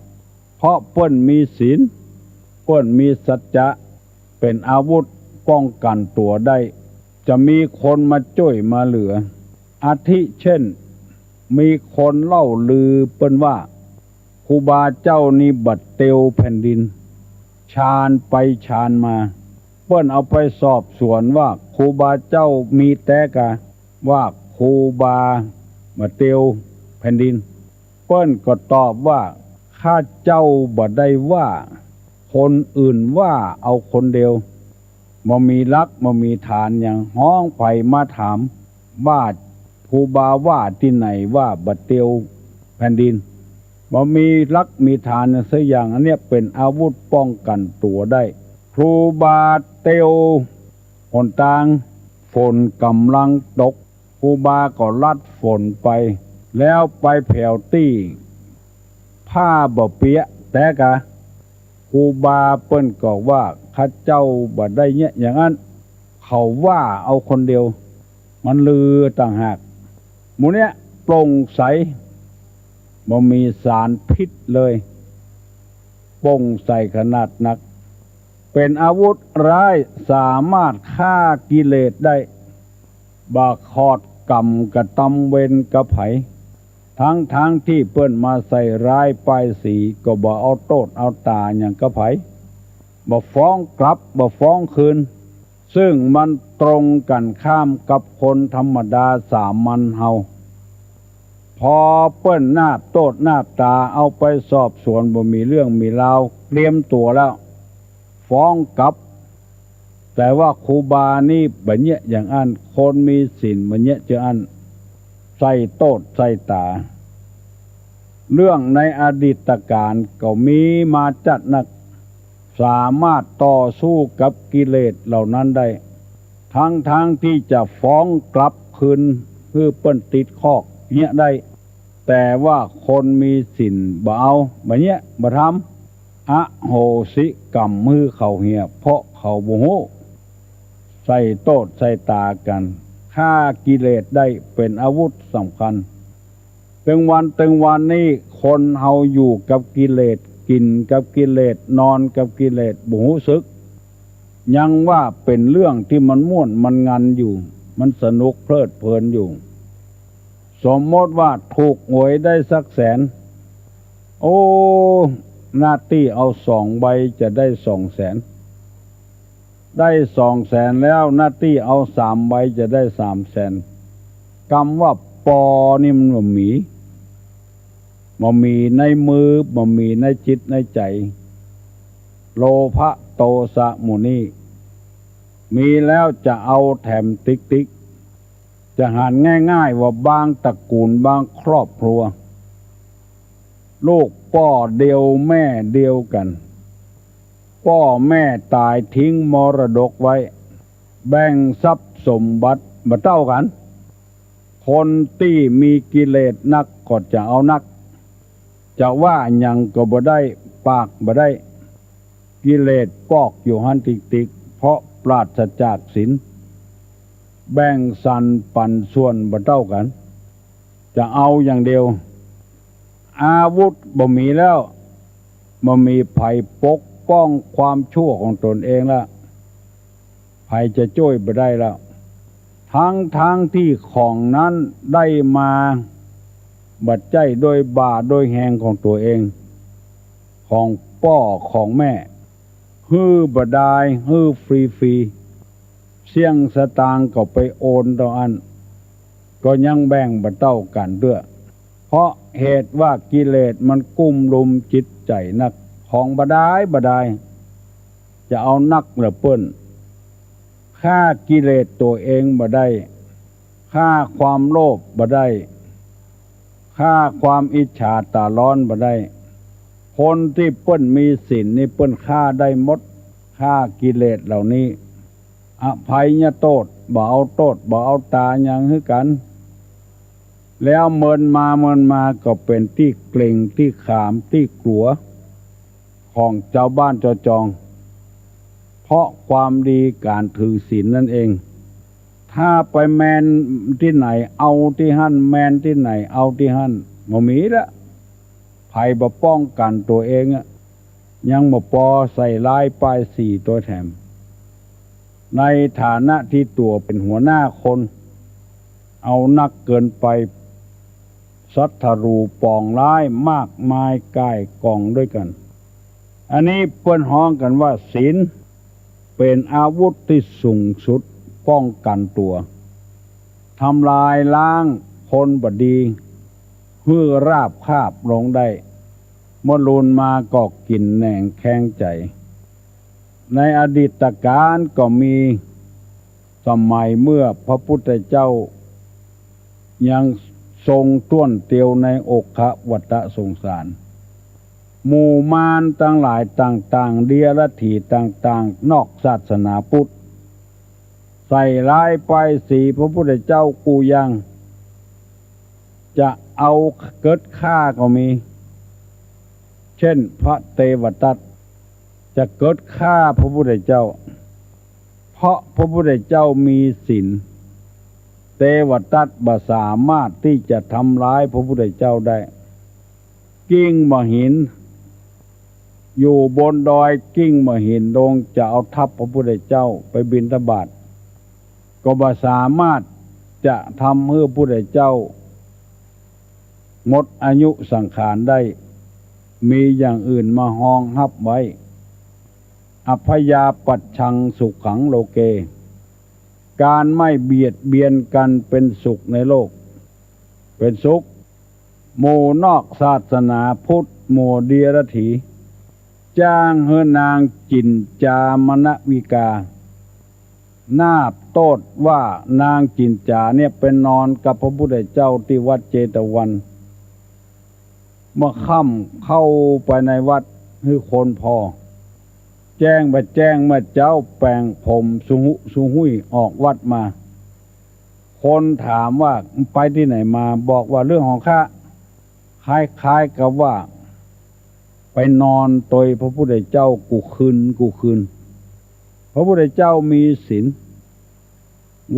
เพราะเปิ้นมีศีลเปิ้นมีสัจจะเป็นอาวุธป้องกันตัวได้จะมีคนมาช่วยมาเหลืออาทิเช่นมีคนเล่าลือเปิ้นว่าครูบาเจ้านี่บัดเตียวแผ่นดินชาญไปชาญมาเปิ้นเอาไปสอบสวนว่าครูบาเจ้ามีแต่กะว่าครูบาบัดเตียวแผ่นดินเปิ้นก็ตอบว่าข้าเจ้าบ่ได้ว่าคนอื่นว่าเอาคนเดียวบ่มีลักบ่มีฐานอย่างห้องไผมาถามว่าครูบาว่าที่ไหนว่าบัดเตียวแผ่นดินบ่มีลักมีฐานสักอย่างอันเนี้ยเป็นอาวุธป้องกันตัวได้ครูบาเตียวหนทางฝนกำลังตกครูบาก็ลัดฝนไปแล้วไปแผ่วตี้ผ้าบ่เปียแต่กะครูบาเปิ้นก็ว่าข้าเจ้าบ่ได้เนี่ยอย่างนั้นเขาว่าเอาคนเดียวมันลือต่างหากหมู่เนี้ยโปร่งใสบ่มีสารพิษเลยโปร่งใสขนาดนักเป็นอาวุธร้ายสามารถฆ่ากิเลสได้บ่ขอดกรรมกระตำเวรกระไผทั้งที่เปิ้นมาใส่ร้ายป้ายสีก็บ่เอาโทษเอาตาอย่างกระไผบ่ฟ้องกลับบ่ฟ้องคืนซึ่งมันตรงกันข้ามกับคนธรรมดาสามัญเฮาพอเปิ้นนาบโทษนาบตาเอาไปสอบสวนบ่มีเรื่องมีราวเตรียมตัวแล้วฟ้องกลับแต่ว่าครูบานี่บ่เนี่ยอย่างอันคนมีศีลบ่เนี่ยจะอันใส่โทษใส่ตาเรื่องในอดีตการก็มีมาจัดนักสามารถต่อสู้กับกิเลสเหล่านั้นได้ทั้งที่จะฟ้องกลับคืนเพื่อเปิ้นติดคอกเนี่ยได้แต่ว่าคนมีศีลบ่เอาบ่เนี่ยบ่ทำอโหสิกรรมมือเขาเหียเพราะเขาบ่ฮู้ใส่โทษใส่ตากันฆ่ากิเลสได้เป็นอาวุธสำคัญ ตึงวันนี้คนเฮาอยู่กับกิเลสกินกับกิเลสนอนกับกิเลสบ่รู้สึกยังว่าเป็นเรื่องที่มันม่วนมันงันอยู่มันสนุกเพลิดเพลินอยู่สมมติว่าถูกหวยได้สักแสนโอ้หน้าที่เอา2 ใบจะได้200,000ได้200,000แล้วหน้าที่เอา3 ใบจะได้300,000คำว่าปอนี่มันบ่มีในมือบ่มีในจิตในใจโลภะโทสะหมู่นี้มีแล้วจะเอาแถมติ๊กจะหันง่ายๆว่าบางตระกูลบางครอบครัวลูกพ่อเดียวแม่เดียวกันพ่อแม่ตายทิ้งมรดกไว้แบ่งทรัพย์สมบัติบ่เท่ากันคนที่มีกิเลสนักก็จะเอานักจะว่าหยังก็บ่ได้ปากบ่ได้กิเลสปอกอยู่หันติ๊กเพราะปราศจากศีลแบ่งสรรปันส่วนบ่เท่ากันจะเอาอย่างเดียวอาวุธบ่มีแล้วบ่มีภัยปกป้องความชั่วของตนเองแล้วภัยจะช่วยบ่ได้แล้วทั้งที่ของนั้นได้มาบัดใจโดยบาโดยแหงของตัวเองของพ่อของแม่ฮื้อบดายฮื้อฟรีเสี่ยงสตางค์ก็ไปโอนต่ออันก็ยังแบ่งบ่เท่ากันด้วยเพราะเหตุว่ากิเลสมันกุ้มลุมจิตใจนักของบดายจะเอานักเหลือเปิ้นฆ่ากิเลสตัวเองบ่ได้ฆ่าความโลภบ่ได้ฆ่าความอิจฉาตาร้อนบ่ได้คนที่เปิ้นมีศีลนี่เปิ้นฆ่าได้หมดฆ่ากิเลสเหล่านี้อภัยโทษบ่เอาโทษบ่เอาตาหยังคือกันแล้วเมินมาก็เป็นที่เกรงที่ขามที่กลัวของเจ้าบ้านเจ้าจองเพราะความดีการถือศีลนั่นเองถ้าไปแมนที่ไหนเอาที่หั่นแมนที่ไหนเอาที่หั่นบ่มีละภัยบ่ป้องกันตัวเองยังบ่พอใส่ลายป้ายสีตัวแถมในฐานะที่ตัวเป็นหัวหน้าคนเอานักเกินไปสัทธรูปองร้ายมากมายกายกองด้วยกันอันนี้เปิ้นฮ้องกันว่าศีลเป็นอาวุธที่สูงสุดป้องกันตัวทำลายล้างคนบดีเพื่อราบคาบลงได้มดลูนมาก็กินแหน่งแข้งใจในอดีตการก็มีสมัยเมื่อพระพุทธเจ้ายังทรงต้วนเตียวในอกขวัฏสงสารหมู่มารทั้งหลายต่างๆเดียรถีต่างๆนอกศาสนาพุทธใส่ร้ายป้ายสีพระพุทธเจ้ากูยังจะเอาเกิดฆ่าก็มีเช่นพระเทวทัตจะเกิดฆ่าพระพุทธเจ้าเพราะพระพุทธเจ้ามีศีลเทวทัตบ่สามารถที่จะทำร้ายพระพุทธเจ้าได้กิ้งมหินอยู่บนดอยกิ้งมหินลงจะเอาทัพพระพุทธเจ้าไปบิณฑบาตก็บ่สามารถจะทำให้พระพุทธเจ้าหมดอายุสังขารได้มีอย่างอื่นมาห้องฮับไว้อัพยาปัชชังสุขขังโลเกการไม่เบียดเบียนกันเป็นสุขในโลกเป็นสุขหมู่นอกศาสนาพุทธหมู่เดียรถีจ้างเฮนางจินจามนวิกานาบโตดว่านางจินจาเนี่ยเป็นนอนกับพระพุทธเจ้าที่วัดเจตวันเมื่อค่ำเข้าไปในวัดคือคนพอแจ้งเมื่อเจ้าแปลงผมสุหุยออกวัดมาคนถามว่าไปที่ไหนมาบอกว่าเรื่องของข้าคล้ายๆกับว่าไปนอนตอยพระพุทธเจ้ากูคืนพระพุทธเจ้ามีศีล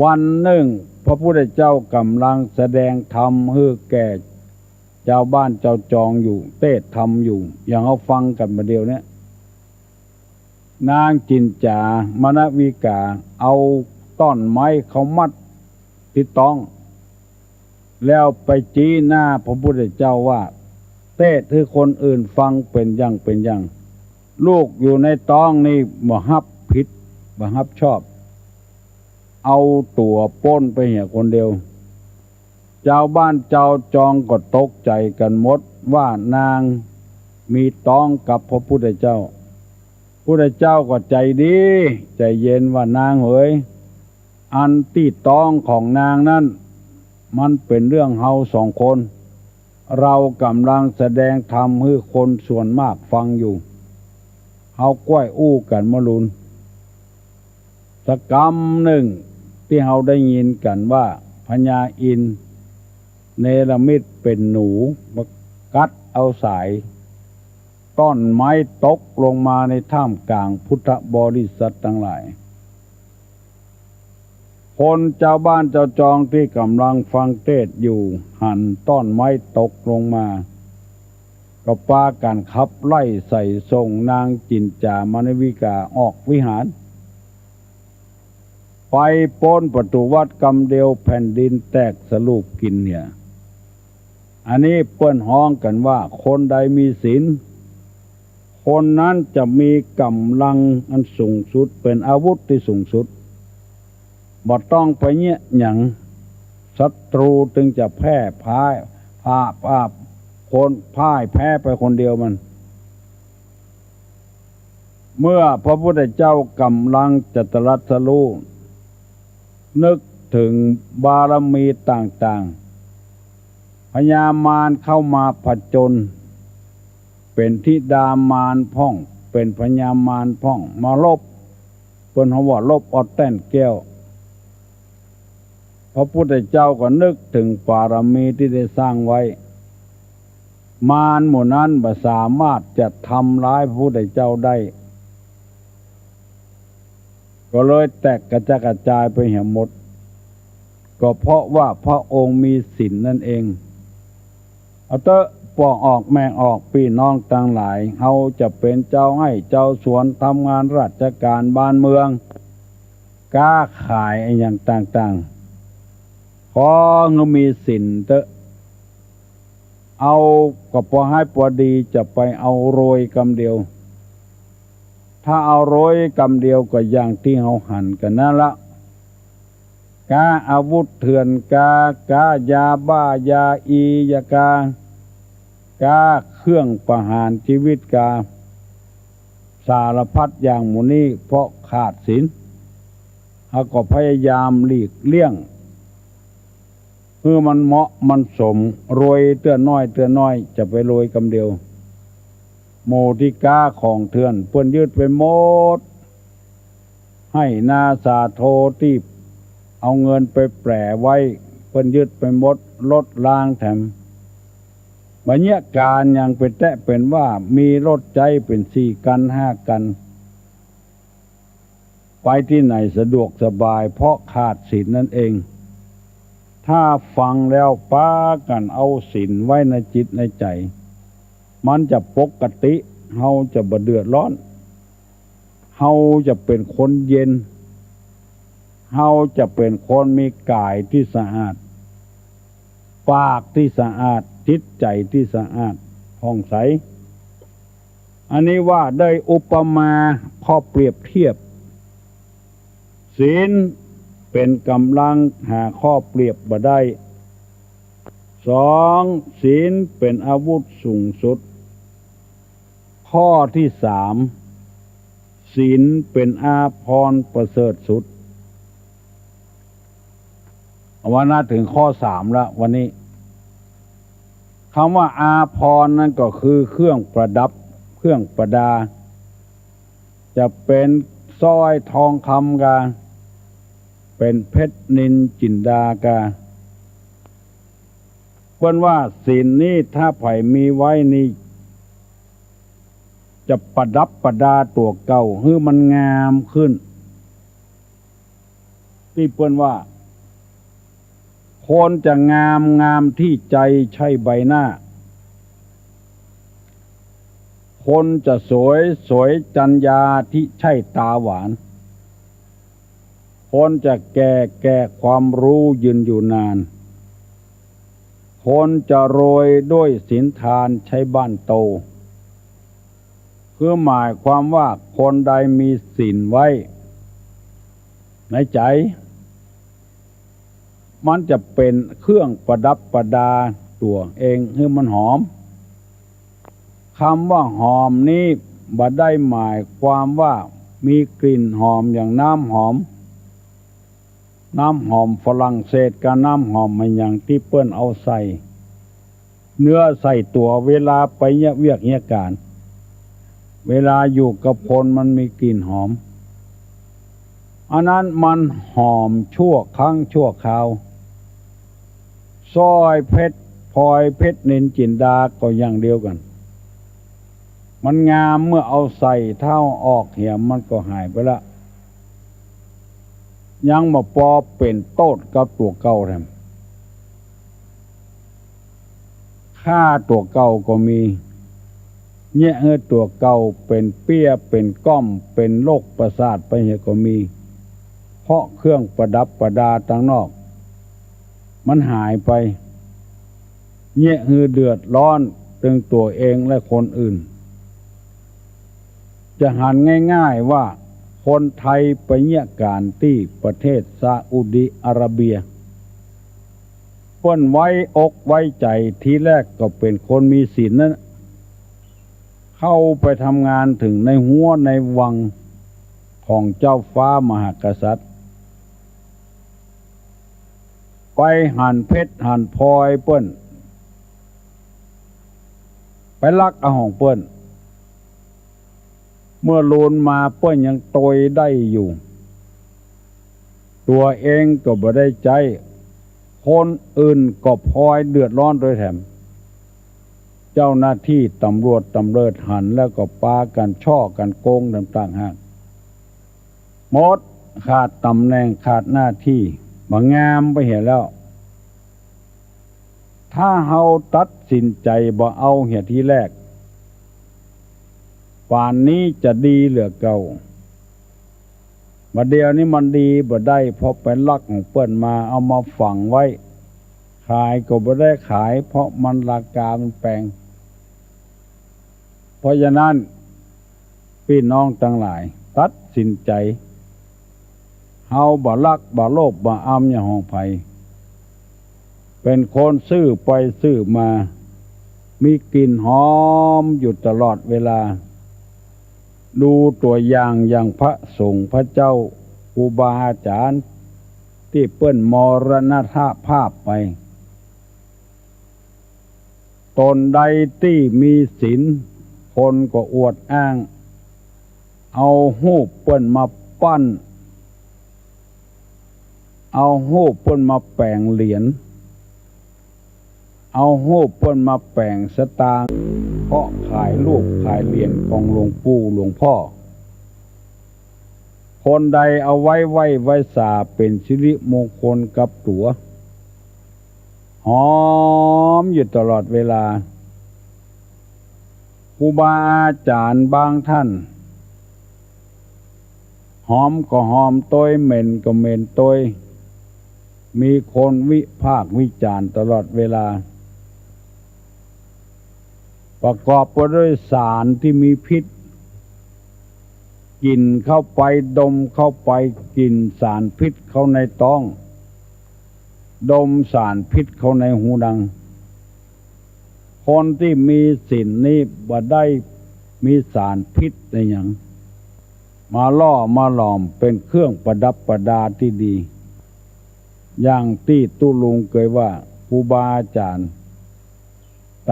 วันหนึ่งพระพุทธเจ้ากำลังแสดงธรรมให้แก่ เจ้าบ้านเจ้าจองอยู่เทศทำอยู่อย่างเขาฟังกันมาเดียวเนี้ยนางจินจามนวิกาเอาต้นไม้เขามัดติดต้องแล้วไปจี้หน้าพระพุทธเจ้าว่าเทศให้คนอื่นฟังเป็นอย่างลูกอยู่ในต้องนี่บ่ฮับผิดบ่ฮับชอบเอาตัวป้นไปเหี่ยคนเดียวเจ้าบ้านเจ้าจองก็ตกใจกันหมดว่านางมีต้องกับพระพุทธเจ้าพุทธเจ้าก็ใจดีใจเย็นว่านางเอ๋ยอันที่ต้องของนางนั้นมันเป็นเรื่องเฮาสองคนเรากำลังแสดงธรรมให้คนส่วนมากฟังอยู่เฮาก้อยอู้กันมะลุนสักกรรมหนึ่งที่เฮาได้ยินกันว่าพญาอินทร์เนรมิตเป็นหนูมากัดเอาสายต้นไม้ตกลงมาในท่ามกลางพุทธบริษัททั้งหลายคนเจ้าบ้านเจ้าจองที่กำลังฟังเทศอยู่หันต้นไม้ตกลงมาก็ปากันขับไล่ใส่ส่งนางจินจามนวิกาออกวิหารไปโป้นประตูวัดกำเดียวแผ่นดินแตกสลูปกินเนี่ยอันนี้เปิ้นฮ้องกันว่าคนใดมีศีลคนนั้นจะมีกำลังอันสูงสุดเป็นอาวุธที่สูงสุดบ่ต้องไปเนี่ยหยังศัตรูจึงจะแพ้พ่ายคนพ่ายแพ้ไปคนเดียวมันเมื่อพระพุทธเจ้ากำลังจะตรัสรู้นึกถึงบารมีต่างๆพญามารเข้ามาผจญเป็นธิดามารพ่องเป็นพญามารพ่องมาลบเพิ่นเฮาว่าลบออดแต้นแก้วพระพุทธเจ้าก็นึกถึงบารมีที่ได้สร้างไว้มารหมู่นั้นบ่สามารถจะทำร้ายพระพุทธเจ้าได้ก็เลยแตกกระจัดกระจายไปเหี่ยหมดก็เพราะว่าพระองค์มีศีลนั่นเองเอาเถอะปอกออกแม่ออกพี่น้องต่างหลายเฮาจะเป็นเจ้าให้เจ้าสวนทำงานราชการบ้านเมืองค้าขายอย่างต่างๆขอมีศีลเถอะเอาก็พอให้พอดีจะไปเอาโรยกำเดียวถ้าเอาโรยกำเดียวก็อย่างที่เฮาหันกันนั่นละกาอาวุธเถื่อนกายาบ้ายาอียากาเครื่องประหารชีวิตกาสารพัดอย่างหมู่นี้เพราะขาดศีลเฮาก็พยายามหลีกเลี่ยงเพื่อมันเหมาะมันสมรวยเตื้อน้อยจะไปรวยกำเดียวโมทิกาของเถื่อนเพิ่นยึดไปหมดให้นาสาโทที่เอาเงินไปแปรไว้เพิ่นยึดไปหมดลดล้างแถมบัดเนี้ยการยังเป็นแตะเป็นว่ามีรถใจเป็น4 กัน 5 กันไปที่ไหนสะดวกสบายเพราะขาดศีลนั่นเองถ้าฟังแล้วป้ากันเอาศีลไว้ในจิตในใจมันจะปกติเฮาจะบ่เดือดร้อนเฮาจะเป็นคนเย็นเฮาจะเป็นคนมีกายที่สะอาดปากที่สะอาดจิตใจที่สะอาดผ่องใสอันนี้ว่าได้อุปมาข้อเปรียบเทียบศีลเป็นกำลังหาข้อเปรียบบ่ได้ 2. ศีลเป็นอาวุธสูงสุดข้อที่ 3ศีลเป็นอาภรณ์ประเสริฐสุดวันนี้ถึงข้อ 3แล้ววันนี้คำว่าอาภรณ์นั่นก็คือเครื่องประดับเครื่องประดาจะเป็นสร้อยทองคำกาเป็นเพชรนิลจินดากาเพิ่นว่าศีลนี้ถ้าไผมีไว้นี่จะประดับประดาตัวเก่าให้มันงามขึ้นที่เพิ่นว่าคนจะงามที่ใจใช่ใบหน้า คนจะสวยสวยจัญญาที่ใช่ตาหวานคนจะแก่ความรู้ยืนอยู่นานคนจะโรยด้วยศีลทานใช้บ้านโตคือหมายความว่าคนใดมีศีลไว้ในใจมันจะเป็นเครื่องประดับประดาตัวเองให้มันหอมคำว่าหอมนี้บ่ได้หมายความว่ามีกลิ่นหอมอย่างน้ำหอมฝรั่งเศสกับน้ำหอมมันอย่างที่เปิ้นเอาใส่เนื้อใส่ตัวเวลาไปเวียกเนียการเวลาอยู่กับคนมันมีกลิ่นหอมอันนั้นมันหอมชั่วครั้งชั่วคราวสร้อยเพชรพลอยเพชรนินจินดาก็อย่างเดียวกันมันงามเมื่อเอาใส่เท่าออกเหี่ยมมันก็หายไปละยังมาปอเป็นโต้กับตัวเก่าแถมค่าตัวเก่าก็มีเนี่ยตัวเก่าเป็นเปี้ยเป็นก้อมเป็นโรคประสาทไปเหี่ยก็มีเพราะเครื่องประดับประดาต่างนอกมันหายไปเนี่ยเดือดร้อนถึงตัวเองและคนอื่นจะหันง่ายๆว่าคนไทยไปเยี่ยการที่ประเทศซาอุดิอาระเบียเพิ่นไว้อกไว้ใจทีแรกก็เป็นคนมีศีลนั้นเข้าไปทำงานถึงในหัวในวังของเจ้าฟ้ามหากษัตริย์ไปหั่นเพชรหั่นพลอยเปิ้นไปลักเอาของเปิ้นเมื่อลูนมาเปิ้นยังโตยได้อยู่ตัวเองก็บ่ได้ใจคนอื่นก็พลอยเดือดร้อนโดยแถมเจ้าหน้าที่ตำรวจตำเริดหันแล้วก็ปากันช่อกันโกงต่างๆหากหมดขาดตำแหน่งขาดหน้าที่บ่งามไปเห็นแล้วถ้าเฮาตัดสินใจบ่เอาเหี่ยทีแรกป่านนี้จะดีเหลือเก่าบัดเดียวนี้มันดีบ่ได้เพราะไปลักของเปิ้นมาเอามาฝังไว้ขายก็บ่ได้ขายเพราะมันราคามันแพงเพราะฉะนั้นพี่น้องทั้งหลายตัดสินใจเฮาบ่ลักบ่โลภบ่อำอย่างของไผเป็นคนซื่อไปซื่อมามีกลิ่นหอมอยู่ตลอดเวลาดูตัวอย่างพระสงฆ์พระเจ้าครูบาอาจารย์ที่เปิ้นมรณภาพไปตนใดที่มีศีลคนก็อวดอ้างเอารูปเปิ้นมาปั้นเอารูปเปิ้นมาแปลงเหรียญเอารูปเปิ้นมาแปลงสตางค์เพราะขายรูปขายเหรียญของหลวงปู่หลวงพ่อคนใดเอาไว้สาเป็นสิริมงคลกับตัวหอมอยู่ตลอดเวลาครูบาอาจารย์บางท่านหอมก็หอมตยเหม็นก็เหม็นตยมีคนวิพากษ์วิจารณ์ตลอดเวลาประกอบไปด้วยสารที่มีพิษกินเข้าไปดมเข้าไปกินสารพิษเข้าในท้องดมสารพิษเข้าในหูดังคนที่มีศีลนี้บ่ได้มีสารพิษในหยังมาล่อมาหลอมเป็นเครื่องประดับประดาที่ดีอย่างที่ตุลุงเคยว่าครูบาอาจารย์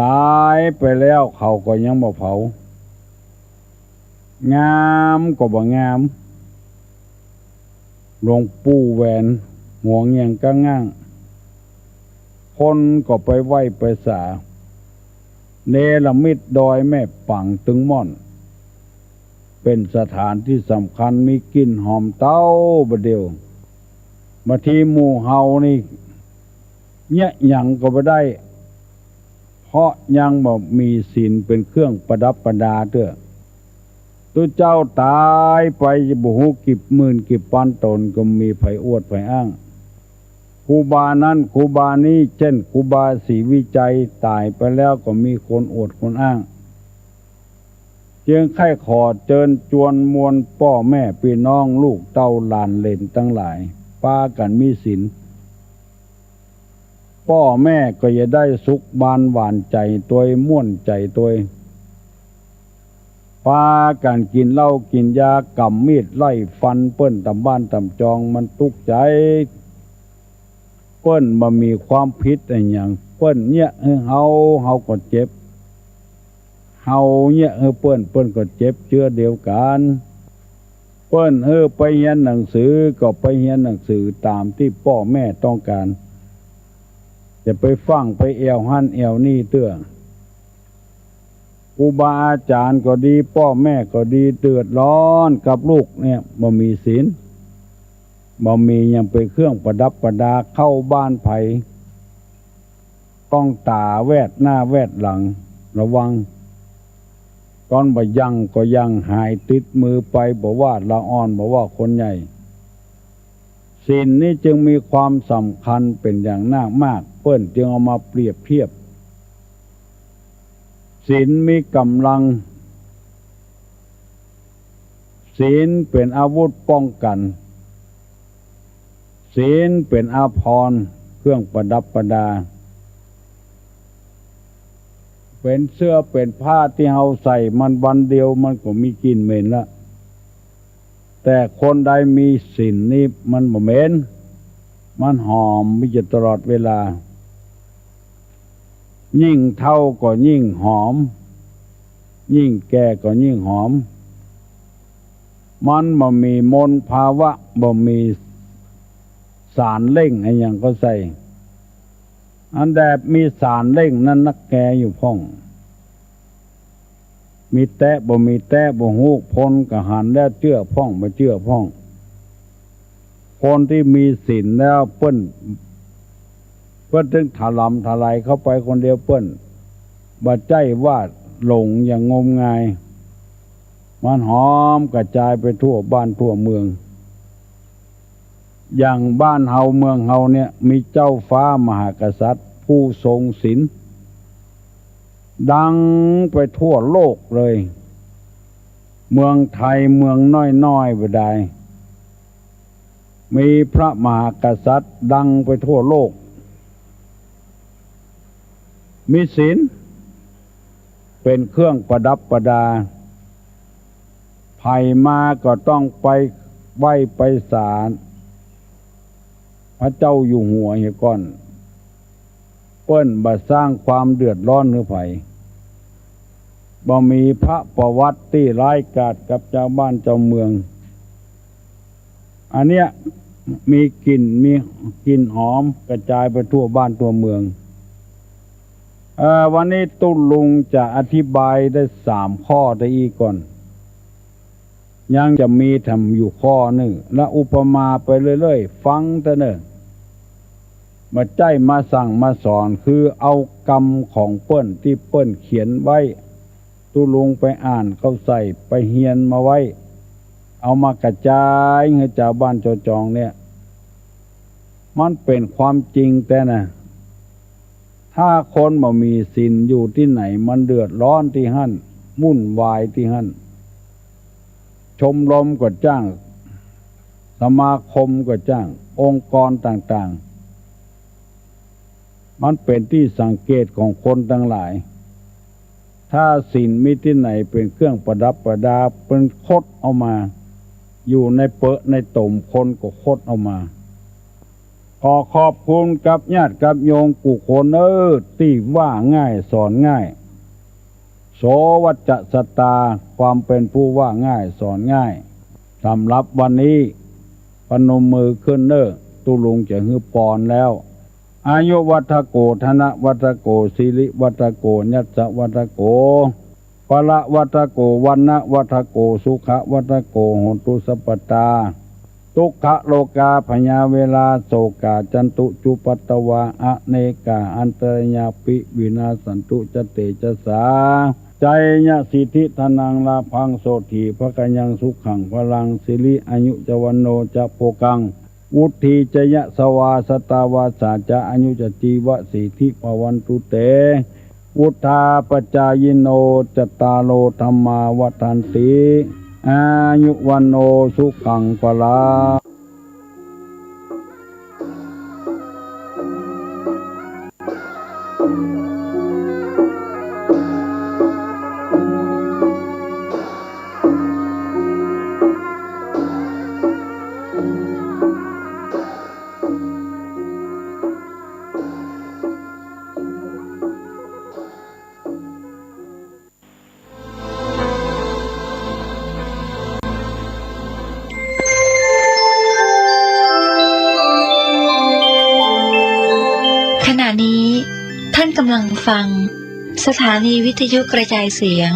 ตายไปแล้วเขาก็ยังบ่เผางามก็บ่งามหลวงปู่แหวนห่วงอย่างก็ง่างคนก็ไปไหว้ไปสาเนรมิตดอยแม่ปังตึงม่อนเป็นสถานที่สำคัญมีกลิ่นหอมเต้าบะเดียวมาที่หมู่เฮานี่เนี่ยหยังก็บ่ได้พ เพราะยังบ่มีศีลเป็นเครื่องประดับประดาเด้อตัวเจ้าตายไปบ่ฮู้กี่หมื่นกี่พันตนก็มีไผอวดไผอ้างครูบานั้นครูบานี้เช่นครูบาศรีวิจัยตายไปแล้วก็มีคนอวดคนอ้างจึงไข้ขอเชิญจวนมวลพ่อแม่พี่น้องลูกเต้าหลานเหลนทั้งหลายพากันมีศีลพ่อแม่ก็จะได้สุขบานหวานใจตัวม่วนใจตัวพากันกินเหล้ากินยากำมีดไล่ฟันเปิ้นตำบ้านตำจองมันทุกข์ใจเปิ้นบ่มีความผิดอะไรอย่างเปิ้นเนี่ยเฮาก็เจ็บเฮาเนี่ยเปิ้นก็เจ็บเชื้อเดียวกันเปิ้นไปเรียนหนังสือก็ไปเรียนหนังสือตามที่พ่อแม่ต้องการจะไปฟังไปแอวหั่นแอวนี่เตื้อครูบาอาจารย์ก็ดีพ่อแม่ก็ดีเดือดร้อนกับลูกเนี่ยบ่มีศีลบ่มียังเป็นเครื่องประดับประดาเข้าบ้านไผต้องตาแวดหน้าแวดหลังระวังตอนบ่ยังก็ยังหายติดมือไปบอกว่าละอ่อนบอกว่าคนใหญ่ศีลนี้จึงมีความสำคัญเป็นอย่างมากเปิ้นจึงเอามาเปรียบเทียบศีลมีกำลังศีลเป็นอาวุธป้องกันศีลเป็นอาภรณ์เครื่องประดับประดาเป็นเสื้อเป็นผ้าที่เฮาใส่มันวันเดียวมันก็มีกลิ่นเหม็นละแต่คนใดมีศีลนี่มันบ่เหม็นมันหอมมีอยู่ตลอดเวลายิ่งเท่าก็ยิ่งหอมยิ่งแก่ก็ยิ่งหอมมันบ่มีมลภาวะบ่มีสารเร่งอะไรอย่างก็ใส่อันแดบมีสารเร่งนั้นนักแกอยู่พ่องมีแตะบ่มีแตะบ่ฮู้พ้นกะหันแล้วเชื่อพ่องบ่เชื่อพ่องคนที่มีศีลแล้วเปิ้นถึงถลำถลายเข้าไปคนเดียวเปิ้นบ่ใจว่าหลงอย่างงมงายมันหอมกระจายไปทั่วบ้านทั่วเมืองอย่างบ้านเฮาเมืองเฮาเนี่ยมีเจ้าฟ้ามหากษัตริย์ผู้ทรงศีลดังไปทั่วโลกเลยเมืองไทยเมืองน้อยๆบ่ได้มีพระมหากษัตริย์ดังไปทั่วโลกมีศีลเป็นเครื่องประดับประดาภัยมาก็ต้องไปไหว้ไปศาลพระเจ้าอยู่หัวเฮียก่อนเปิ้นบ่สร้างความเดือดร้อนหรือไผบ่มีพระประวัติที่ร้ายกาจกับเจ้าบ้านเจ้าเมืองอันเนี้ยมีกลิ่นหอมกระจายไปทั่วบ้านทั่วเมืองวันนี้ตุ้ลุงจะอธิบายได้3ข้อได้อีกก่อนยังจะมีทำอยู่ข้อหนึ่งและอุปมาไปเรื่อยๆฟังแต่เนอะมาใจมาสั่งมาสอนคือเอากรรมของเปิ้นที่เปิ้นเขียนไว้ตุ้ลุงไปอ่านเขาใส่ไปเฮียนมาไว้เอามากระจายให้ชาวบ้านชาวจองเนี่ยมันเป็นความจริงแต่นะถ้าคนบ่มีศีลอยู่ที่ไหนมันเดือดร้อนที่หั่นวุ่นวายที่หั่นชมรมก็จ้างสมาคมก็จ้างองค์กรต่างๆมันเป็นที่สังเกตของคนทั้งหลายถ้าศีลมีที่ไหนเป็นเครื่องประดับประดาเป็นคดเอามาอยู่ในเปอะในตุ่มคนก็คดเอามาขอขอบคุณกับญาติกับโยมกุคนที่ว่าง่ายสอนง่ายโสวัจจะสตาความเป็นผู้ว่าง่ายสอนง่ายสำหรับวันนี้พนมมือขึ้นตุลุงจะฮือปอนแล้วอายุวัฏโกธนวัฏโกสิริวัฏโกยัสสะวัฏโกพละวัฏโกวันนะวัฏโกสุขวัฏโกโหตุสัพพตา ทุกขโลกาพญาเวลาโสกาจันตุจุปัตตวาอเนกาอันตรญาปิวินาสันตุจเตจสาใจยะสิทธิธนังลาพังโสถีภกยังสุขังพลังสิริอายุจวันโนจะโพกังวุธีจยะสวาสตาวาสาจะอายุจจีวะสิทธิภวันตุเตวุธาปจายโนจตาโลธรรมาวัฏันติอายุวันโนสุขังพลาขณะนี้ท่านกำลังฟังสถานีวิทยุกระจายเสียง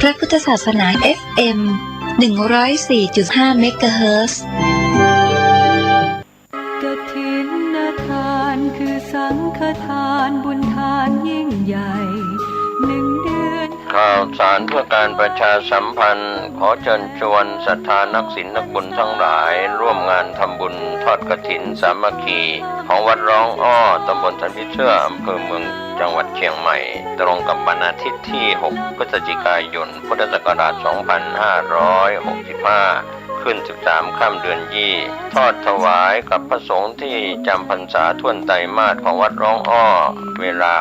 พระพุทธศาสนา FM 104.5 เมกะเฮิรตซ์ กฐินทานคือสังฆทานบุญทานยิ่งใหญ่1 เดือน ข่าวสารเพื่อการประชาสัมพันธ์ขอเชิญชวนศรัทธานักศีลนักบุญทั้งหลายร่วมงานทำบุญทอดกฐินสามัคคีของวัดร้องอ้อตำบลสันพิเชื่ออำเภอเมืองจังหวัดเชียงใหม่ตรงกับวันอาทิตย์ที่6 พฤศจิกายนพุทธศักราช 2565 ขึ้น 13 ค่ำเดือนยี่ทอดถวายกับพระสงฆ์ที่จำพรรษาท่วนไตรมาสของวัดร้องอ้อเวลา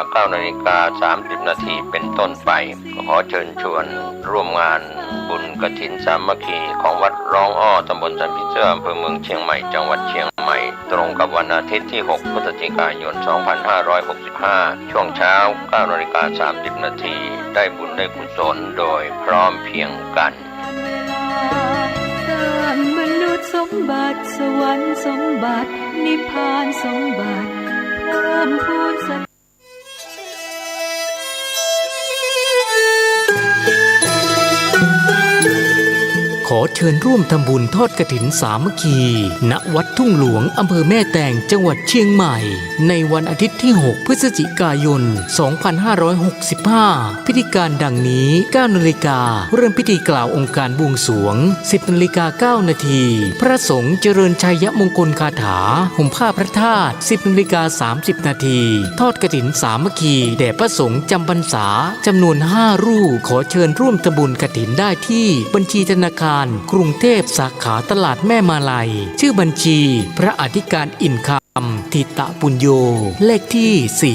9:30 นาทีเป็นต้นไปขอเชิญชวนร่วมงานบุญกฐินสามัคคีของวัดร้องอ้อตำบลสันพิเชื่ออำเภอเมืองเชียงใหม่จังหวัดเชียงใหม่ตรงกับวันอาทิตย์ที่6 พฤศจิกายน 2565 ช่วงเช้า 9:30 นาทีได้บุญได้กุศลโดยพร้อมเพรียงกันสร้างมนุษย์สมบัติสวรรค์สมบัตินิพพานสมบัติเพิ่มพูนสัน ขอเชิญร่วมทำบุญทอดกฐินสามัคคีณวัดทุ่งหลวงอำเภอแม่แตงจังหวัดเชียงใหม่ในวันอาทิตย์ที่ 6 พฤศจิกายน 2565 พิธีการดังนี้ 9 นาฬิกาเริ่มพิธีกล่าวองค์การบวงสรวง 10 นาฬิกา 9 นาทีพระสงฆ์เจริญชัยมงคลคาถาห่มผ้าพระธาตุ 10 นาฬิกา 30 นาทีทอดกฐินสามัคคีแด่พระสงฆ์จำพรรษาจำนวน 5 รูปขอเชิญร่วมทำบุญกฐินได้ที่บัญชีธนาคารกรุงเทพสาขาตลาดแม่มาลัยชื่อบัญชีพระอธิการอินคำทิตะปุญโญเลขที่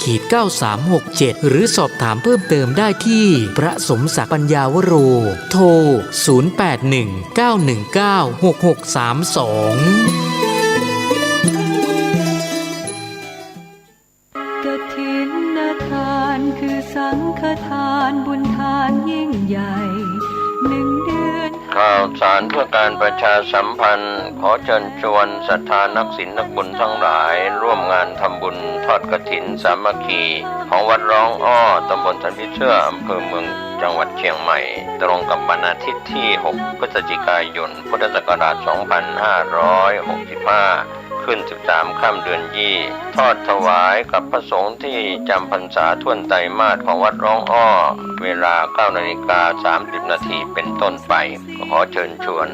458-016-9367 หรือสอบถามเพิ่มเติมได้ที่พระสมศักดิ์ปัญญาวโรโทร 0819196632กฐินทานคือสังฆทานบุญทานยิ่งใหญ่1 เดือนข่าวสารเพื่อการประชาสัมพันธ์ขอเชิญชวนศรัทธานักศีลนักบุญทั้งหลายร่วมงานทำบุญทอดกฐินสามัคคีของวัดร้องอ้อตำบลสันพิเชื่ออำเภอเมืองจังหวัดเชียงใหม่ตรงกับวันอาทิตย์ที่ 6 พฤศจิกายนพุทธศักราช 2565 ขึ้น 13 ค่ำเดือนยี่ทอดถวายกับพระสงฆ์ที่จำพรรษาท่วนไตรมาสของวัดร้องอ้อเวลา 9:30 นาทีเป็นต้นไปขอเชิญชวน